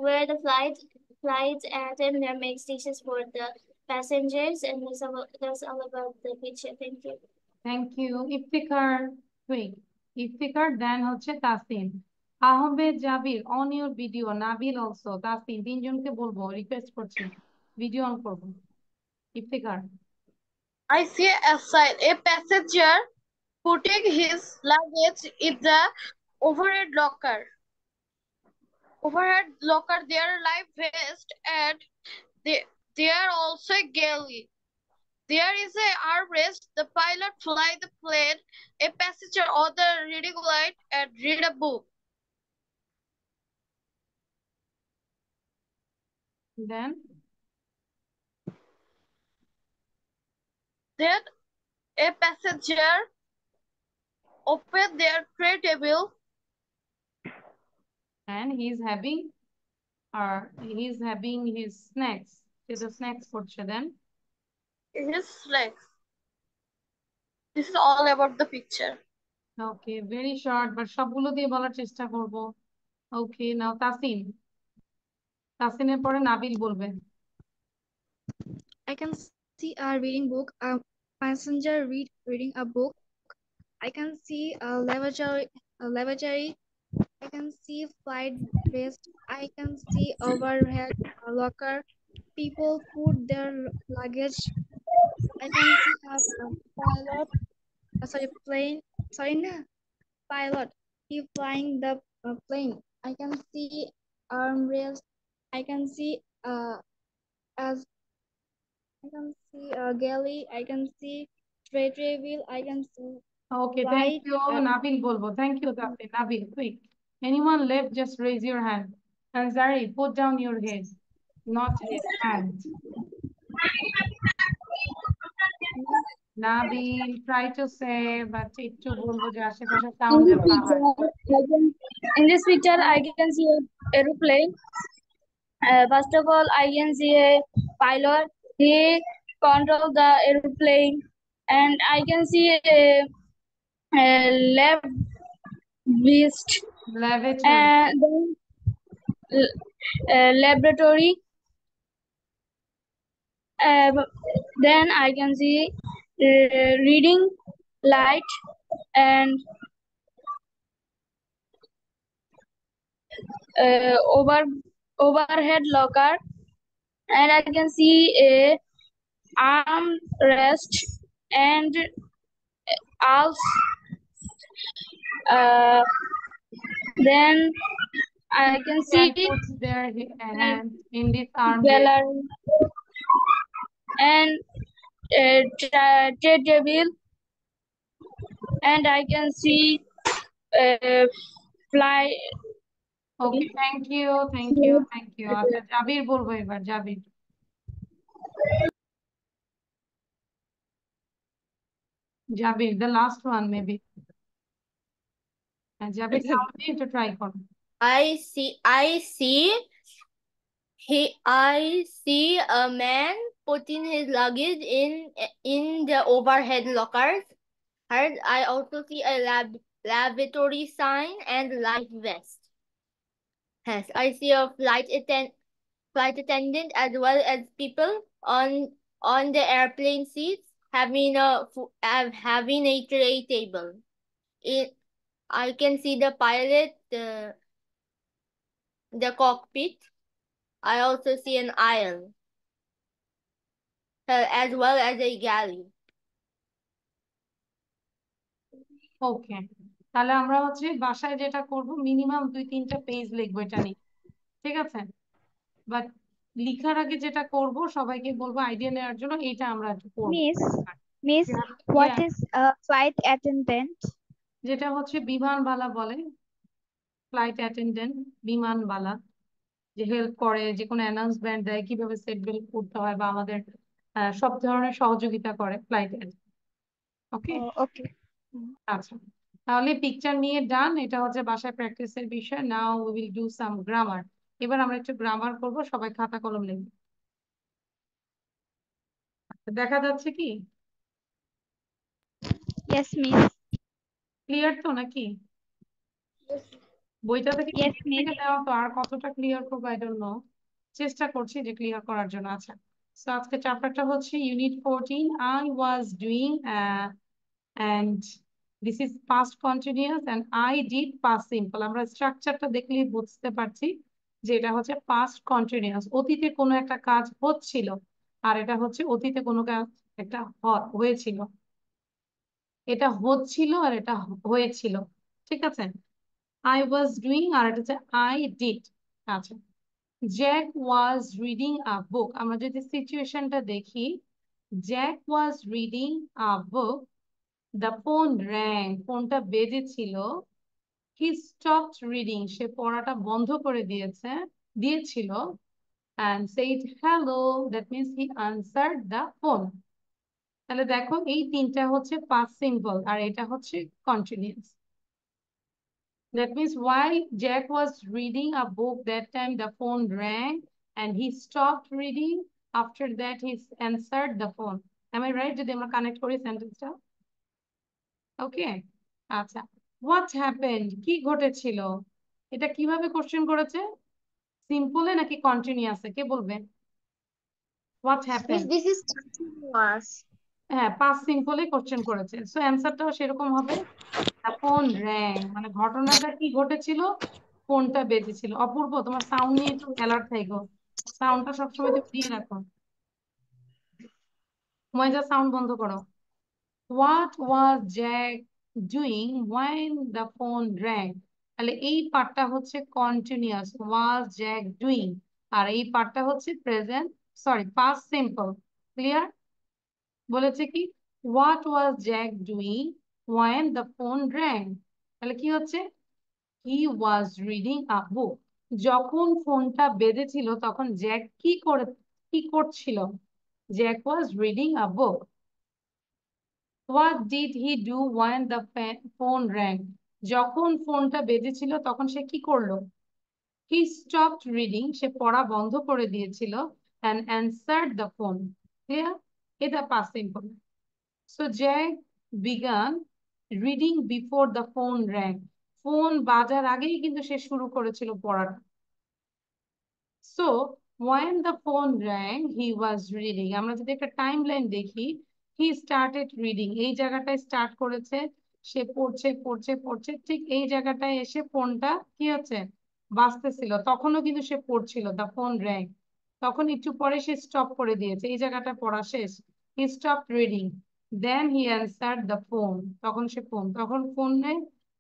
where the flight attendant makes dishes for the passengers, and that's all about the picture. Thank you. Thank you. Iftikhar, then হচ্ছে তাসিন। আহমেদ জাবির, on your video. Nabil also, Tasin, তিনজনকে বলবো, request করছি, video on করবো। Iftikhar. I see a passenger putting his luggage in the overhead locker. There are life vest, and there are also a galley. There is a armrest. The pilot fly the plane. A passenger on the reading light and read a book. Then A passenger open their tray table. and he's having his snacks. সে তো snacks করছে, then His legs. This is all about the picture. Okay, very short, but সবগুলো দিয়ে বলার চেষ্টা করব। ওকে, নাও তাসিন। তাসিনের পরে নাবিল বলবে। I can see a reading book, a passenger reading a book. I can see a lavatory. I can see flight vest. I can see overhead locker. People put their luggage. I can see a pilot. Plane. Sorry, no, pilot. He flying the plane. I can see armrest. I can see as I can see a galley. I can see tray wheel. I can see Okay, thank light. you. Nabil বলবো. Thank you, Tasin. Nabil, quick. Anyone left, just raise your hand. And Zari, put down your head, not head, hand. Nabil, try to say, but একটু বলবো যে আশেপাশে sound যেন না হয়। In this picture, I can see an aeroplane. First of all, I can see a pilot. He controls the aeroplane, and I can see a left beast, Lavatory. and then laboratory. Then I can see reading light and overhead locker, and I can see a arm rest and also then I can see Put their hand in this arm. gallery and tray table, and I can see fly. Okay, thank you, thank you, thank you. আচ্ছা, জাবির বলবো এবার, জাবির। জাবির, the last one maybe. Jabir, sound দিয়ে একটু try করো। I see a man putting his luggage in the overhead lockers. I also see a lavatory sign and life vest. Yes, I see a flight attendant as well as people on the airplane seats having a tray table. I can see the pilot, the cockpit. I also see an aisle, as well as a galley. ওকে, তাহলে আমরা হচ্ছে বাসায় যেটা করব, minimum 2-3টা page লিখবো এটা নিয়ে, ঠিক আছে? বাট লিখার আগে যেটা করব, সবাইকে বলবো আইডিয়া নেওয়ার জন্য এইটা আমরা একটু করব। Miss, what is a flight attendant? যেটা হচ্ছে বিমানবালা বলে, ফ্লাইট অ্যাটেন্ডেন্ট, বিমানবালা, যে হেল্প করে, যে কোনো অ্যানাউন্সমেন্ট দেয়, কিভাবে সেট বেল্ট করতে হয়, বা আমাদের সব ধরনের সহযোগিতা করে ফ্লাইট। ওকে, ওকে, আচ্ছা, তাহলে পিকচার নিয়ে ডান। এটা হচ্ছে বাসায় প্র্যাকটিসের বিষয়। Now we will do some grammar. এবার আমরা একটু গ্রামার করব, সবাই খাতা কলম লিখবে। দেখা যাচ্ছে কি? yes miss, ক্লিয়ার তো নাকি? বইটা থেকে yes miss, দেওয়া তো, আর কতটা ক্লিয়ার করবো আই ডোন্ট নো, চেষ্টা করছি যে ক্লিয়ার করার জন্য। আচ্ছা, সো আজকে চ্যাপ্টারটা হচ্ছে unit 14, I was doing, and this is past continuous and I did past simple। আমরা স্ট্রাকচারটা দেখলেই বুঝতে পারছি যে এটা হচ্ছে past continuous, অতীতে কোনো একটা কাজ হচ্ছিল, আর এটা হচ্ছে অতীতে কোনো কাজ একটা হয়েছিল। এটা হচ্ছিল আর এটা হয়েছিল, ঠিক আছে? I was doing আর এটা হচ্ছে I did। আচ্ছা, Jack was reading a book। আমরা যদি সিচুয়েশনটা দেখি, Jack was reading a book, the phone rang, ফোনটা বেজেছিল, he stopped reading, সে পড়াটা বন্ধ করে দিয়েছিল, and said hello, that means he answered the phone। তাহলে দেখো, এই তিনটা হচ্ছে past simple আর এটা হচ্ছে continuous। That means while Jack was reading a book, that time the phone rang and he stopped reading. After that, he answered the phone. Am I right? Did I connect for a sentence? Okay. আচ্ছা, what happened, কি ঘটেছিল? এটা কিভাবে question করেছে? সিম্পলে নাকি কন্টিনিউয়াসে? কে বলবে? What happened, This is continuous. হ্যাঁ past সিম্পলে question করেছে, সো অ্যান্সারটাও সেরকম হবে। ফোন র্যাং মানে ঘটনাটা কি ঘটেছিল? ফোনটা বেজেছিল। অপূর্ব, তোমার সাউন্ড নিয়ে একটু অ্যালার্ট থাকো, সাউন্ডটা সবসময় তুমি দিয়ে রাখো। ময়জা সাউন্ড বন্ধ করো। What was Jack doing when the phone rang? তাহলে এই পার্টটা হচ্ছে কন্টিনিউয়াস, ওয়াজ জ্যাক ডুইং, আর এই পার্টটা হচ্ছে present, sorry past simple. Clear? বলেছে কি what was Jack doing when the phone rang? তাহলে কি হচ্ছে? হি ওয়াজ রিডিং আ বুক। যখন ফোনটা বেজেছিল তখন জ্যাক কি করছিল? Jack was reading a book. What did he do when the phone rang? যখন ফোনটা বেজেছিল তখন সে কি করলো? হি স্টপড রিডিং, সে পড়া বন্ধ করে দিয়েছিল, and answered the phone. Clear? এটা past simple. So Jack began reading before the phone rang. Phone বাজার আগেই কিন্তু সে শুরু করেছিল পড়াটা। So when the phone rang, he was reading. আমরা যদি একটা টাইম লাইন দেখি, he started reading. এই জায়গাটায় স্টার্ট করেছে, সে পড়ছে পড়ছে পড়ছে, ঠিক এই জায়গাটায় এসে ফোনটা কি হচ্ছে? বাজতেছিল, তখনও কিন্তু সে পড়ছিল, the phone rang। তখন একটু পরে সে স্টপ করে দিয়েছে, এই জায়গাটা পড়া শেষ। he stopped reading, then he answered the phone। তখন ফোনে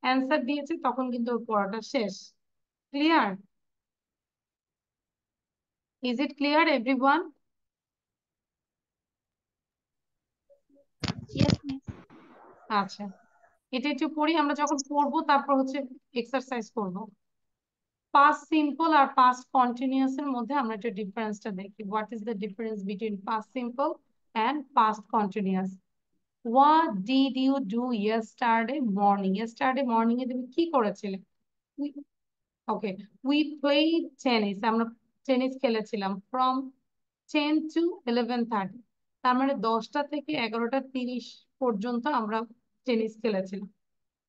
অ্যান্সার দিয়েছে, তখন কিন্তু ওর পড়াটা শেষ। Clear? Is it clear everyone? Yes, miss. আচ্ছা, এটা একটু পড়ি, আমরা যখন পড়বো তারপর হচ্ছে এক্সারসাইজ করব। পাস্ট সিম্পল আর পাস্ট কন্টিনিউয়াস এর মধ্যে আমরা একটু ডিফারেন্সটা দেখি। What is the difference between past simple and past continuous? What did you do yesterday morning? Yesterday morning এ তুমি কি করেছিলে? ওকে, উই প্লেড টেনিস, আমরা টেনিস খেলেছিলাম ফ্রম 10 to 11:30। তার মানে 10টা থেকে 11:30 পর্যন্ত আমরা টেনিস খেলেছিলাম।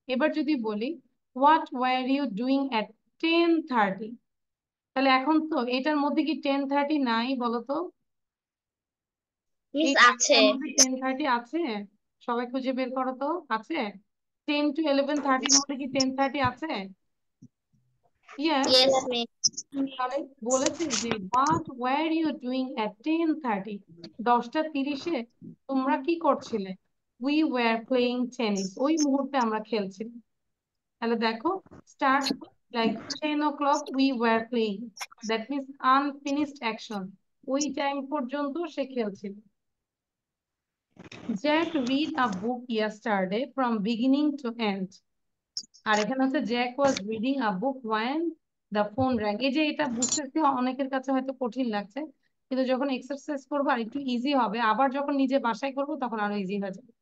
এবার যদি বলি হোয়াট ওয়ার ইউ ডুইং এট 10:30, তাহলে এখন তো এটার মধ্যে কি 10:30 নাই বলো তো? মিস এই আছে। টাইমটার মধ্যে 10:30 আছে? সবাই খুঁজে বের করো তো, আছে? 10 to 11:30 এর মধ্যে কি 10:30 আছে? ইয়েস। Yes, miss. তাহলে বলেছে যে হোয়াট ওয়ার ইউ ডুইং এট 10:30, 10:30-এ তোমরা কি করছিলে? উই ওয়ার প্লেইং টেনিস, ওই মুহূর্তে আমরা খেলছিলাম। তাহলে দেখো, start like 10 o'clock we were playing, that means unfinished action, ওই টাইম পর্যন্ত সে খেলছিল। Jack read a book yesterday from beginning to end, আর এখানে হচ্ছে Jack was reading a book when the phone rang। এই যে এটা বুঝতেছি অনেকের কাছে হয়তো কঠিন লাগছে, কিন্তু যখন এক্সারসাইজ করবো আর একটু ইজি হবে, আবার যখন নিজে বাসায় করবো তখন আরো ইজি হয়ে যাবে।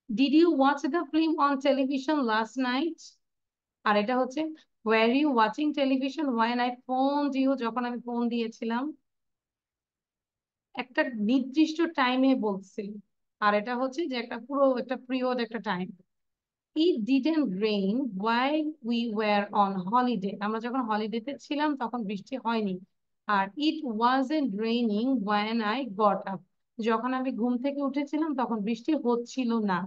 Did you watch the film on television last night? আর এটা হচ্ছে were you watching television when I phoned you, যখন আমি ফোন দিয়েছিলাম। একটা নির্দিষ্ট টাইমে বলছিল, আর এটা হচ্ছে যে একটা পুরো একটা পিরিয়ড, একটা time. It didn't rain while we were on holiday, আমরা যখন হলিডেতে ছিলাম তখন বৃষ্টি হয়নি। আর it wasn't raining when I got up, যখন আমি ঘুম থেকে উঠেছিলাম তখন বৃষ্টি হচ্ছিল না।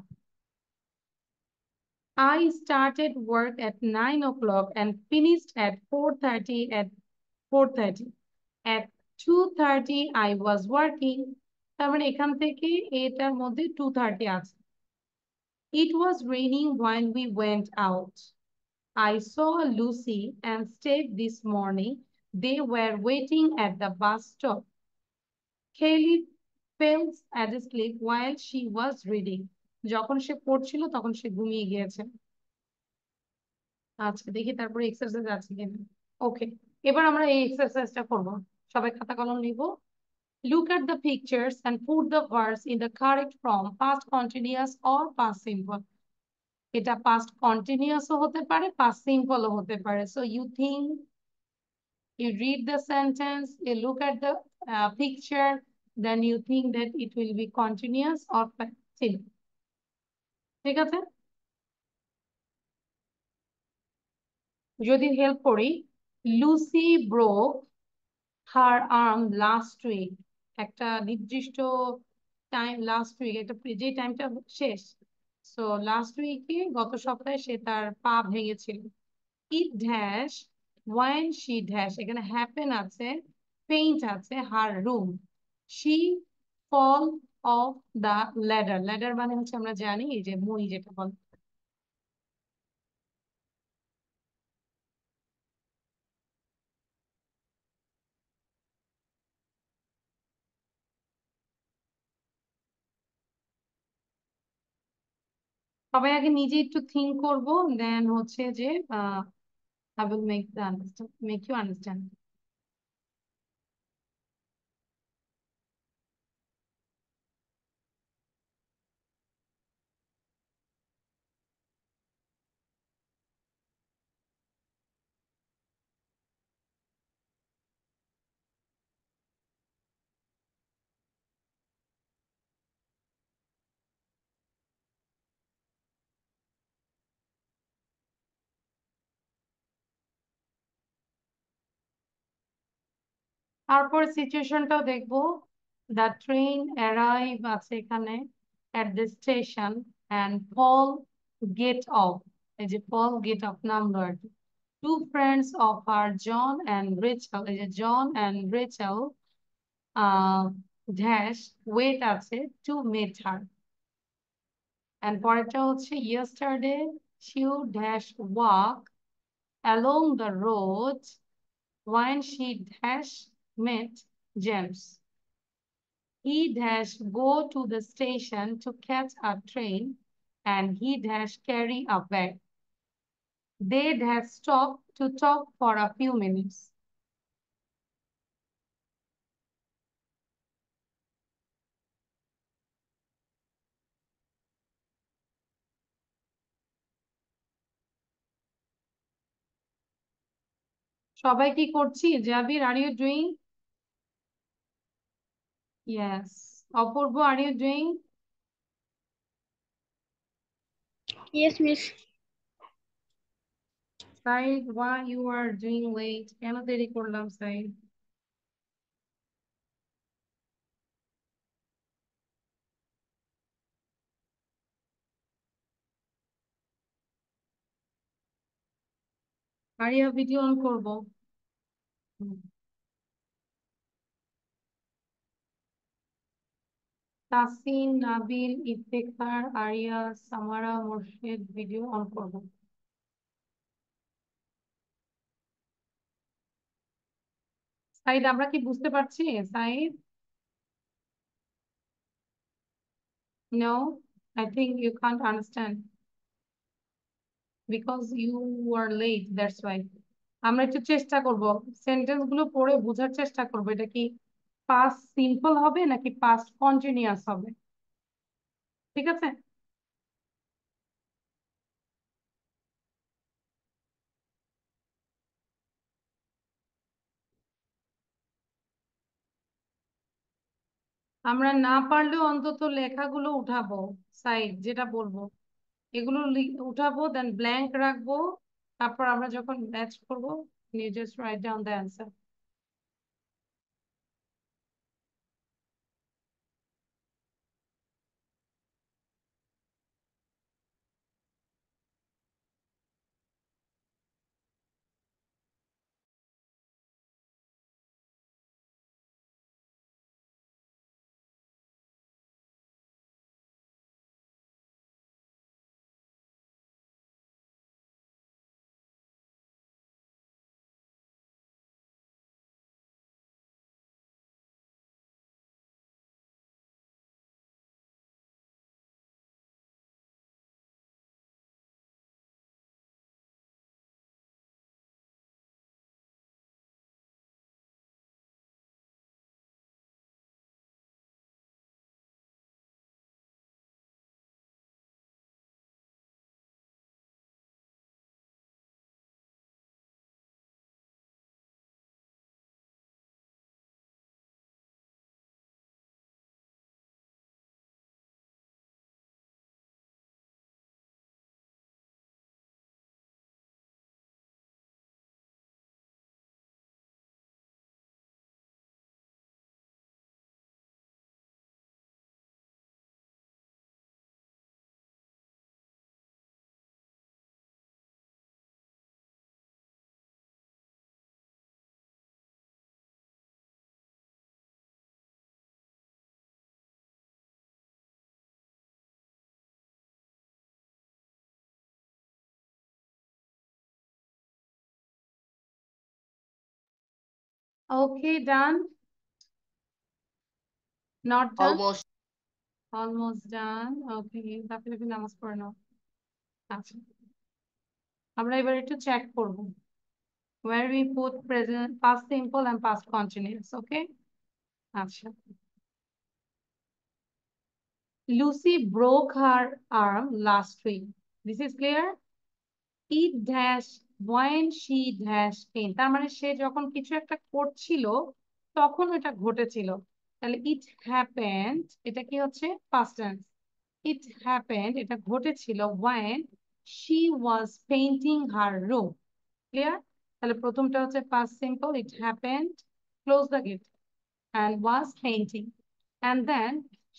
I started work at 9 o'clock and finished at 4:30 at 4:30. At 2:30 I was working. তার মানে এখান থেকে এটার মধ্যে 2:30 আছে। It was raining when we went out. I saw Lucy and Steve this morning. They were waiting at the bus stop. Kaylee fell asleep while she was reading. যখন সে পড়ছিল তখন সে ঘুমিয়ে গিয়েছে। আচ্ছা, দেখি তারপরে এক্সারসাইজ আছে কিনা। ওকে, এবার আমরা এই এক্সারসাইজটা করব। সবাই খাতা কলম নিব। Look at the pictures and put the verbs in the correct form, past continuous or past simple. এটা past continuous ও হতে পারে, past simple ও হতে পারে। So you think, you read the sentence, you look at the picture, then you think that it will be continuous or simple. ঠিক আছে? যদি help করি, Lucy broke হার arm last week, একটা নির্দিষ্ট টাইম, লাস্ট উইক একটা যে টাইমটা শেষ, সো লাস্ট উইকে গত সপ্তাহে সে তার পা ভেঙেছিল। It dash while she dash, এখানে হ্যাপেন আছে, পেইন্ট আছে, her room, she fall off the ladder. Ladder মানে হচ্ছে আমরা জানি এই যে মই যেটা বল। সবাই আগে নিজে একটু থিঙ্ক করবো, দেন হচ্ছে যে I will make you understand. তারপর সিচুয়েশনটাও দেখবো। দ্য ট্রেন অ্যারাইভ আছে এখানে at the station and Paul get off, এই যে Paul get off নামলো। Two friends of her, John and Rachel, এই যে John and Rachel dash wait আছে to meet her, and পরেরটা হচ্ছে yesterday she dash walk along the road when she dash met James. He dash go to the station to catch a train and he dash carry a bag. They dash stop to talk for a few minutes. সবাই কি করছি? জাবির, are you doing? Yes. Apurba, are you doing? Yes, Miss. Said, why you are doing late? কেন দেরি করলাম Saeed? Area video on করবো। Tasin, Nabil, Iftekhar, Aria, Samara, Morshed video on করবো। সাইদ, আমরা কি বুঝতে পারছি Saeed? No, I think you can't understand because you were late, that's why. আমরা একটু চেষ্টা করব, সেন্টেন্স গুলো পড়ে বোঝার চেষ্টা করবো এটা কি পাস্ট সিম্পল হবে নাকি পাস্ট কন্টিনিউয়াস হবে। ঠিক আছে? আমরা না পারলেও অন্তত লেখাগুলো উঠাবো, সাইড যেটা বলবো এগুলো উঠাবো, দেন ব্ল্যাঙ্ক রাখবো, তারপর আমরা যখন ম্যাচ করবো you just write down the answer. Okay, done. Not done. Almost. Almost done. Okay, তারপরে কি নামাজ পড়ে নাও। আচ্ছা, আমরা এবার একটু চেক করব where we put present, past simple and past continuous. Okay, আচ্ছা। Lucy broke her arm last week. This is clear? It dash when she dash in, তার মানে সে যখন কিছু একটা করছিল তখন এটা ঘটেছিল। তাহলে it happened, এটা কি হচ্ছে past tense। It happened, এটা ঘটেছিল when she was painting her room. Clear? তাহলে প্রথমটা হচ্ছে past simple, it happened, close the gate, and was painting. And then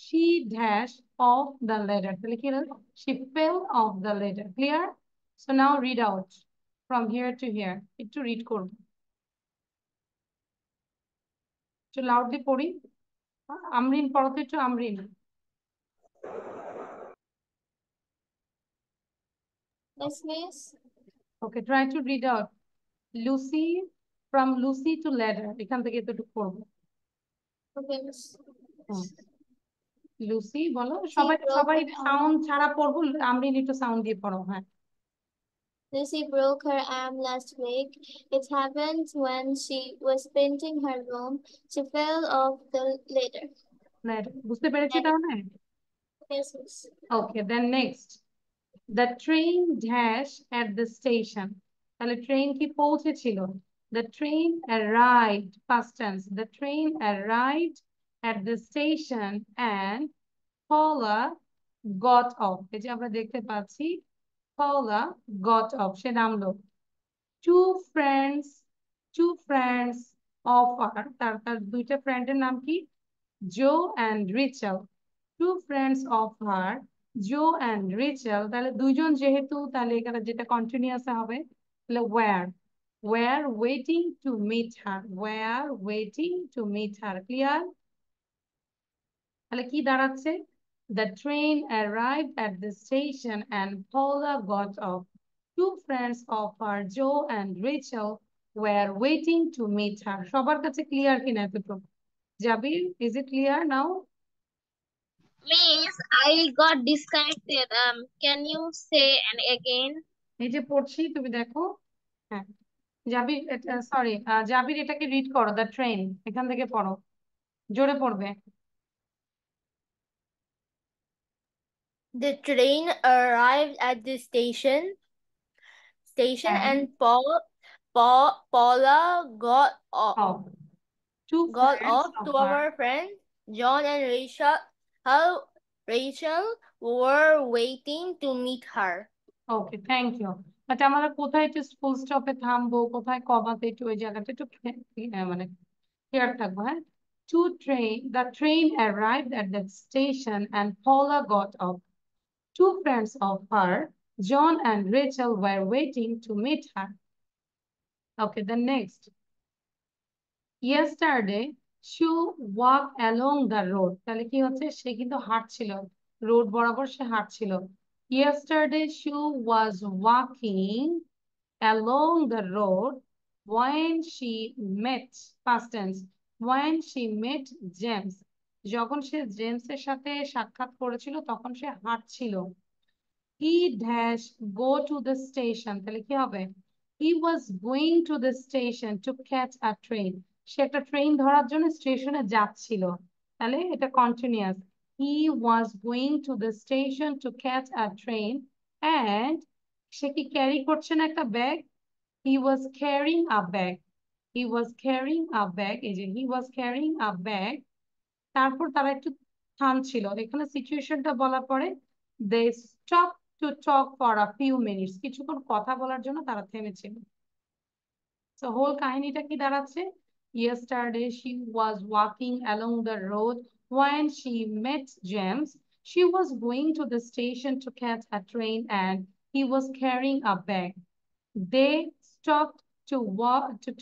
she dashed off the ladder. তাহলে কি হলো? She fell off the ladder. Clear? So now read out from here to here. একটু read করব। একটু loudly পড়ি। আমরিন পড়ো তো একটু, Amrin. Yes, miss. Okay, try to read out. Lucy, from Lucy to ladder. এখান থেকে এতটুকু পড়বো। Okay, miss. লুসি বলো, সবাই সবাই সাউন্ড ছাড়া পড়বো, আমরিন একটু সাউন্ড দিয়ে পড়ো। হ্যাঁ। Lucy broke her arm last week. It happened when she was painting her room. She fell off the ladder. বুঝতে পেরেছি তাহলে? Yes, miss. Okay, then next. The train dash at the station. তাহলে train কি পৌঁছেছিল? The train arrived, past tense. The train arrived at the station and Paula got off. এই যে আমরা দেখতে পাচ্ছি Paula got off, সে নামলো। Two friends of her, তার দুইটা ফ্রেন্ডের নাম কি? Joe and Rachel. Two friends of her, Joe and Rachel. তাহলে দুইজন যেহেতু, তাহলে এখানে যেটা কন্টিনিউয়াস হবে তাহলে were waiting to meet her. Were waiting to meet her. Clear? তাহলে কি দাঁড়াচ্ছে? The train arrived at the station and Paula got off. Two friends of her, Joe and Rachel, were waiting to meet her. সবার কাছে clear কিনা এতটুকু? Jabir, is it clear now? Miss, I got disconnected. Can you say and again? এই যে পড়ছি, তুমি দেখো। হ্যাঁ, জাবির, সরি, জাবির এটাকে রিড করো, দ্য ট্রেন, এখান থেকে পড়ো, জোরে পড়বে। The train arrived at the station and Paula got off. Got off. To our friends John and Rachel were waiting to meet her. Okay, thank you. But আমরা কোথায় একটু ফুল স্টপে থামবো, কোথায় কমাতে, একটু ওই জায়গাটা একটু মানে ক্লিয়ার থাকবো। হ্যাঁ, the train arrived at the station and Paula got off. Two friends of her, John and Rachel, were waiting to meet her. Okay, the next. Yesterday, she walked along the road. তাহলে কি হচ্ছে? সে কিন্তু হাঁটছিল, road বরাবর সে হাঁটছিল। Yesterday, she was walking along the road when she met, past tense, when she met James. যখন সে জেমসের সাথে সাক্ষাৎ করেছিল তখন সে হাঁটছিল। He dash go to the station. তাহলে কি হবে? He was going to the station to catch a train. সে একটা ট্রেন ধরার জন্য স্টেশনে যাচ্ছিল। তাহলে এটা continuous. He was going to the station to catch a train and সে কি ক্যারি করছে না একটা bag? He was carrying a bag. He was carrying a bag. এই যে he was carrying a bag. তারপর তারা একটু থামছিল। এখানে সিচুয়েশনটা বলার পরে they stopped to talk for a few minutes. কিছুক্ষণ কথা বলার জন্য তারা থেমেছিল। So whole কাহিনীটা কি দাঁড়াচ্ছে? Yesterday she was walking along the road when she met James. She was going to the station to catch a train and he was carrying a bag. They stopped to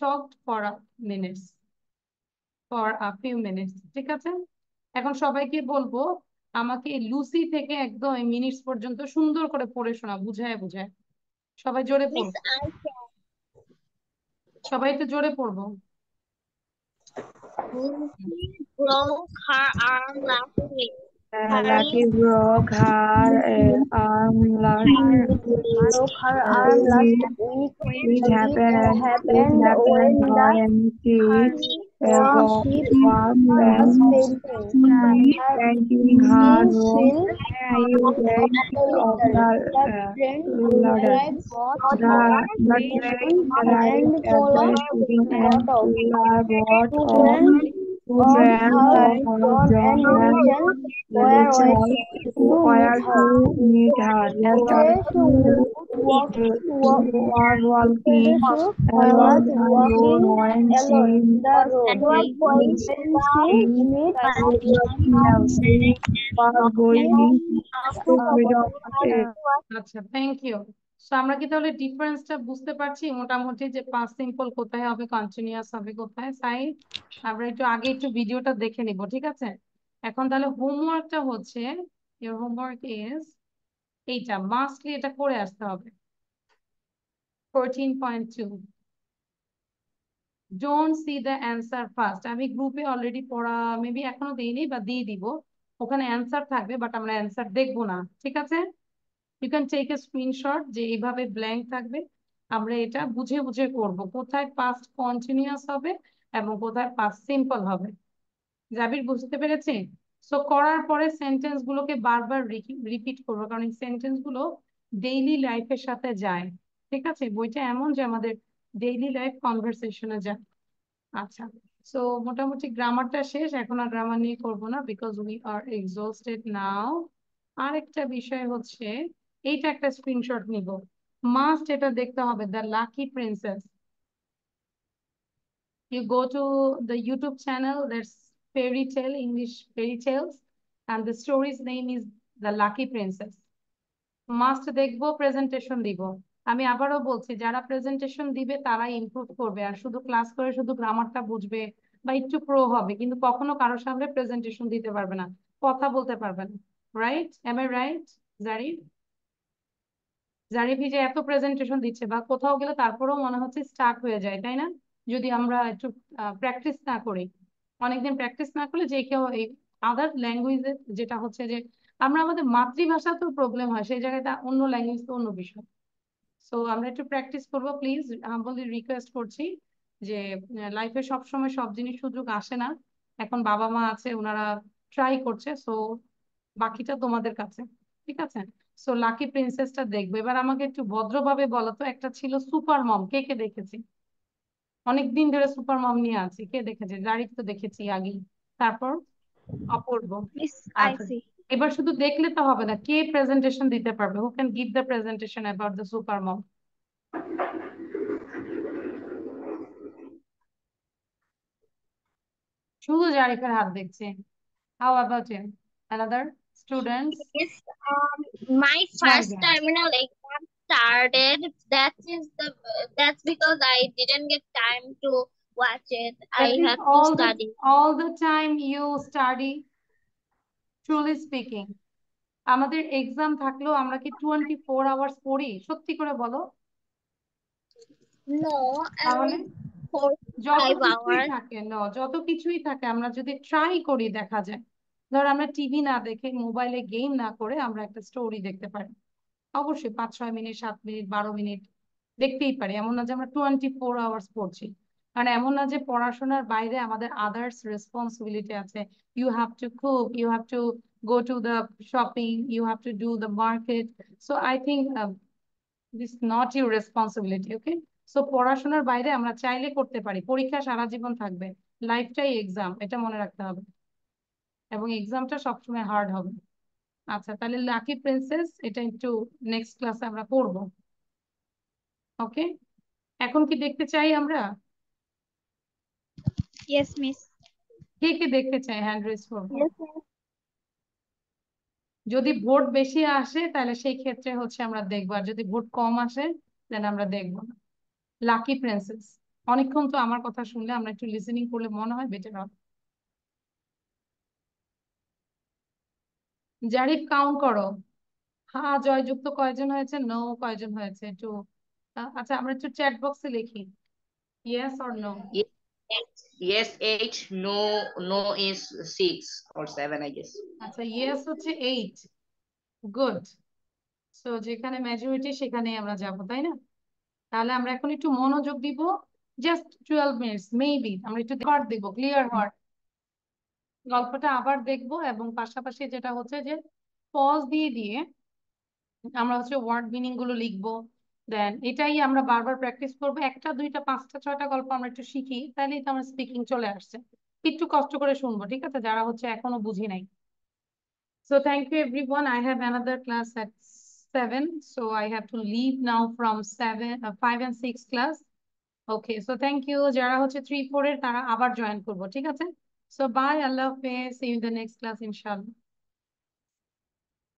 talk for a few minutes. ঠিক আছে? এখন সবাইকে বলবো আমাকে Lucy থেকে একদম minutes পর্যন্ত সুন্দর করে পড়ে শোনা, বুঝায় বুঝায়। সবাই জোরে পড়বো, সবাই তো জোরে পড়বো। Lucy broke her arm last week. Lucky broke her arm last Broke her arm last week. It It happened happened when when she the ship was was painting her She room. fell You get of the train ladder. arrived, The train arrived and at followed the station and got off. Tula got Two off. Two of friends her, of John and Rachel, were were to meet her. Yes, They was walking walking along alone when she the road. When she met was going to freedom. আচ্ছা, thank you. So আমরা কি তাহলে ডিফারেন্সটা বুঝতে পারছি মোটামুটি, যে past simple কোথায় হবে, কন্টিনিউয়াস হবে কোথায়? সাইড আমরা একটু আগে একটু ভিডিওটা দেখে নিব, ঠিক আছে? এখন তাহলে হোমওয়ার্কটা হচ্ছে, ইওর হোমওয়ার্ক ইজ এইটা, মাস্টলি এটা করে আসতে হবে। 14.2 don't see the answer first. আমি গ্রুপে অলরেডি পড়া মেবি এখনো দিইনি বা দিয়ে দিব, ওখানে অ্যান্সার থাকবে, বাট আমরা অ্যান্সার দেখবো না, ঠিক আছে? You can take a screenshot, যে এইভাবে ব্ল্যাঙ্ক থাকবে, আমরা এটা বুঝে বুঝে করব, কোথায় পাস্ট কন্টিনিউয়াস হবে এবং কোথায় পাস্ট সিম্পল হবে। জাবির, বুঝতে পেরেছি? সো করার পরে সেন্টেন্স গুলোকে বারবার রিপিট করবো, কারণ এই সেন্টেন্স গুলো ডেইলি লাইফের সাথে যায়, ঠিক আছে? বইটা এমন যে আমাদের ডেইলি লাইফ কনভারসেশনে যায়। আচ্ছা, সো মোটামুটি গ্রামারটা শেষ, এখন আর গ্রামার নিয়ে করবো না, বিকজ উই আর এক্সস্টেড নাও। আরেকটা বিষয় হচ্ছে, এইটা একটা স্ক্রিনশট নিব, মাস্ট এটা দেখতে হবে, the lucky princess. You go to the YouTube channel, there's fairy tale, English fairy tales, and the story's name is The Lucky Princess. Must দেখবো, প্রেজেন্টেশন দিব। আমি আবারও বলছি, যারা প্রেজেন্টেশন দিবে তারাই ইমপ্রুভ করবে, আর শুধু ক্লাস করে শুধু গ্রামারটা বুঝবে বা একটু প্রো হবে, কিন্তু কখনো কারোর সামনে প্রেজেন্টেশন দিতে পারবে না, কথা বলতে পারবে না। Right? Am I right Zarif? জারিফি যে এত প্রেজেন্টেশন দিচ্ছে বা কোথাও গেলে তারপরেও মনে হচ্ছে স্টার্ট হয়ে যায়, তাই না? যদি আমরা একটু প্র্যাকটিস না করি, অনেকদিন প্র্যাকটিস না করলে, যে কেউ এই আদার ল্যাঙ্গুয়েজে, যেটা হচ্ছে যে আমরা আমাদের মাতৃভাষাতেও প্রবলেম হয়, সেই জায়গায় অন্য ল্যাঙ্গুয়েজ তো অন্য বিষয়। সো আমরা একটু প্র্যাকটিস করবো, প্লিজ হাম্বলি রিকোয়েস্ট করছি, যে লাইফে সবসময় সব জিনিস সুযোগ আসে না, এখন বাবা মা আছে, ওনারা ট্রাই করছে, সো বাকিটা তোমাদের কাছে, ঠিক আছে? সো লাকি প্রিন্সেসটা দেখবে। এবার আমাকে একটু ভদ্রভাবে বলো তো, একটা ছিল সুপার মম, কে কে দেখেছি? অনেকদিন ধরে সুপার মম নিয়ে আছি, কে দেখেছে? জারিফ তো দেখেছি আগেই, তারপর অপূর্ব। Miss, I আচ্ছা, see. এবার শুধু দেখলে তো হবে না, কে প্রেজেন্টেশন দিতে পারবে? Who can give the presentation about the super mom? শুধু জারিফের হাত দেখছি। How about him? Another students? Yes, my first Marja. terminal exam started. That's because I didn't get time to watch it. I That is had to study. all the time you study? Truly speaking, আমাদের exam থাকলেও আমরা কি 24 hours পড়ি? সত্যি করে বলো। No, তাহলে 4 যত 5 কিছুই hours. থাকে, যত কিছুই থাকে, আমরা যদি ট্রাই করি, দেখা যায়। ধর আমরা টিভি না দেখে, মোবাইলে গেম না করে আমরা একটা স্টোরি দেখতে পারি, অবশ্যই 5-6 মিনিট, 7 মিনিট, 12 মিনিট দেখতেই পারি। এমন না যে আমরা 24 আওয়ার্স পড়ছি, কারণ এমন না যে পড়াশোনার বাইরে আমাদের আদার্স রেসপন্সিবিলিটি আছে। You have to cook, you have to go to the shopping, you have to do the market. So I think this is not your responsibility, okay? So পড়াশোনার বাইরে আমরা চাইলে করতে পারি, পরীক্ষা সারা জীবন থাকবে, লাইফটাই এক্সাম, এটা মনে রাখতে হবে, এবং এক্সামটা সবসময় হার্ড হবে। আচ্ছা, তাহলে লাকি প্রিন্সেস এটা একটু নেক্সট ক্লাসে আমরা পড়বো, ওকে? এখন কি দেখতে চাই আমরা? Yes, Miss. কে কে দেখতে চাই? হ্যান্ড রেজ করবো। Yes, miss. যদি ভোট বেশি আসে তাহলে সেই ক্ষেত্রে হচ্ছে আমরা দেখবো, আর যদি ভোট কম আসে তাহলে আমরা দেখবো না। লাকি প্রিন্সেস, অনেকক্ষণ তো আমার কথা শুনলে, আমরা একটু লিসেনিং করলে মনে হয় বেটার হবে। জারিফ, কাউন্ট করো। হ্যাঁ, জয়যুক্ত কয়জন হয়েছে, নো কয়জন হয়েছে, একটু আচ্ছা আমরা একটু চ্যাট বক্সে লিখি, yes or no. Yes, 8. No, no is 6 or 7, I guess. আচ্ছা, ইয়েস হচ্ছে 8। গুড। সো যেখানে মেজরিটি সেখানেই আমরা যাব, তাই না? তাহলে আমরা এখন একটু মনোযোগ দিব, জাস্ট 12 মিনিটস মেবি আমরা একটু আবার দেখবো, ক্লিয়ার হওয়ার গল্পটা আবার দেখবো, এবং পাশাপাশি যেটা হচ্ছে যে পজ দিয়ে দিয়ে আমরা হচ্ছে ওয়ার্ড মিনিং গুলো লিখবো। দেন এটাই আমরা বারবার প্র্যাকটিস করবো, 1টা 2টা 5টা 6টা গল্প আমরা একটু শিখি, তাহলেই তো আমার স্পিকিং চলে আসছে। একটু কষ্ট করে শুনবো, ঠিক আছে, যারা হচ্ছে এখনো বুঝি নাই। So thank you everyone. I have another class at 7, so I have to leave now from 5 and 6 class. Okay, so thank you. যারা হচ্ছে 3 4 এর তারা আবার জয়েন করবো, ঠিক আছে? So bye, Allah Hafiz, see you in the next class, inshallah.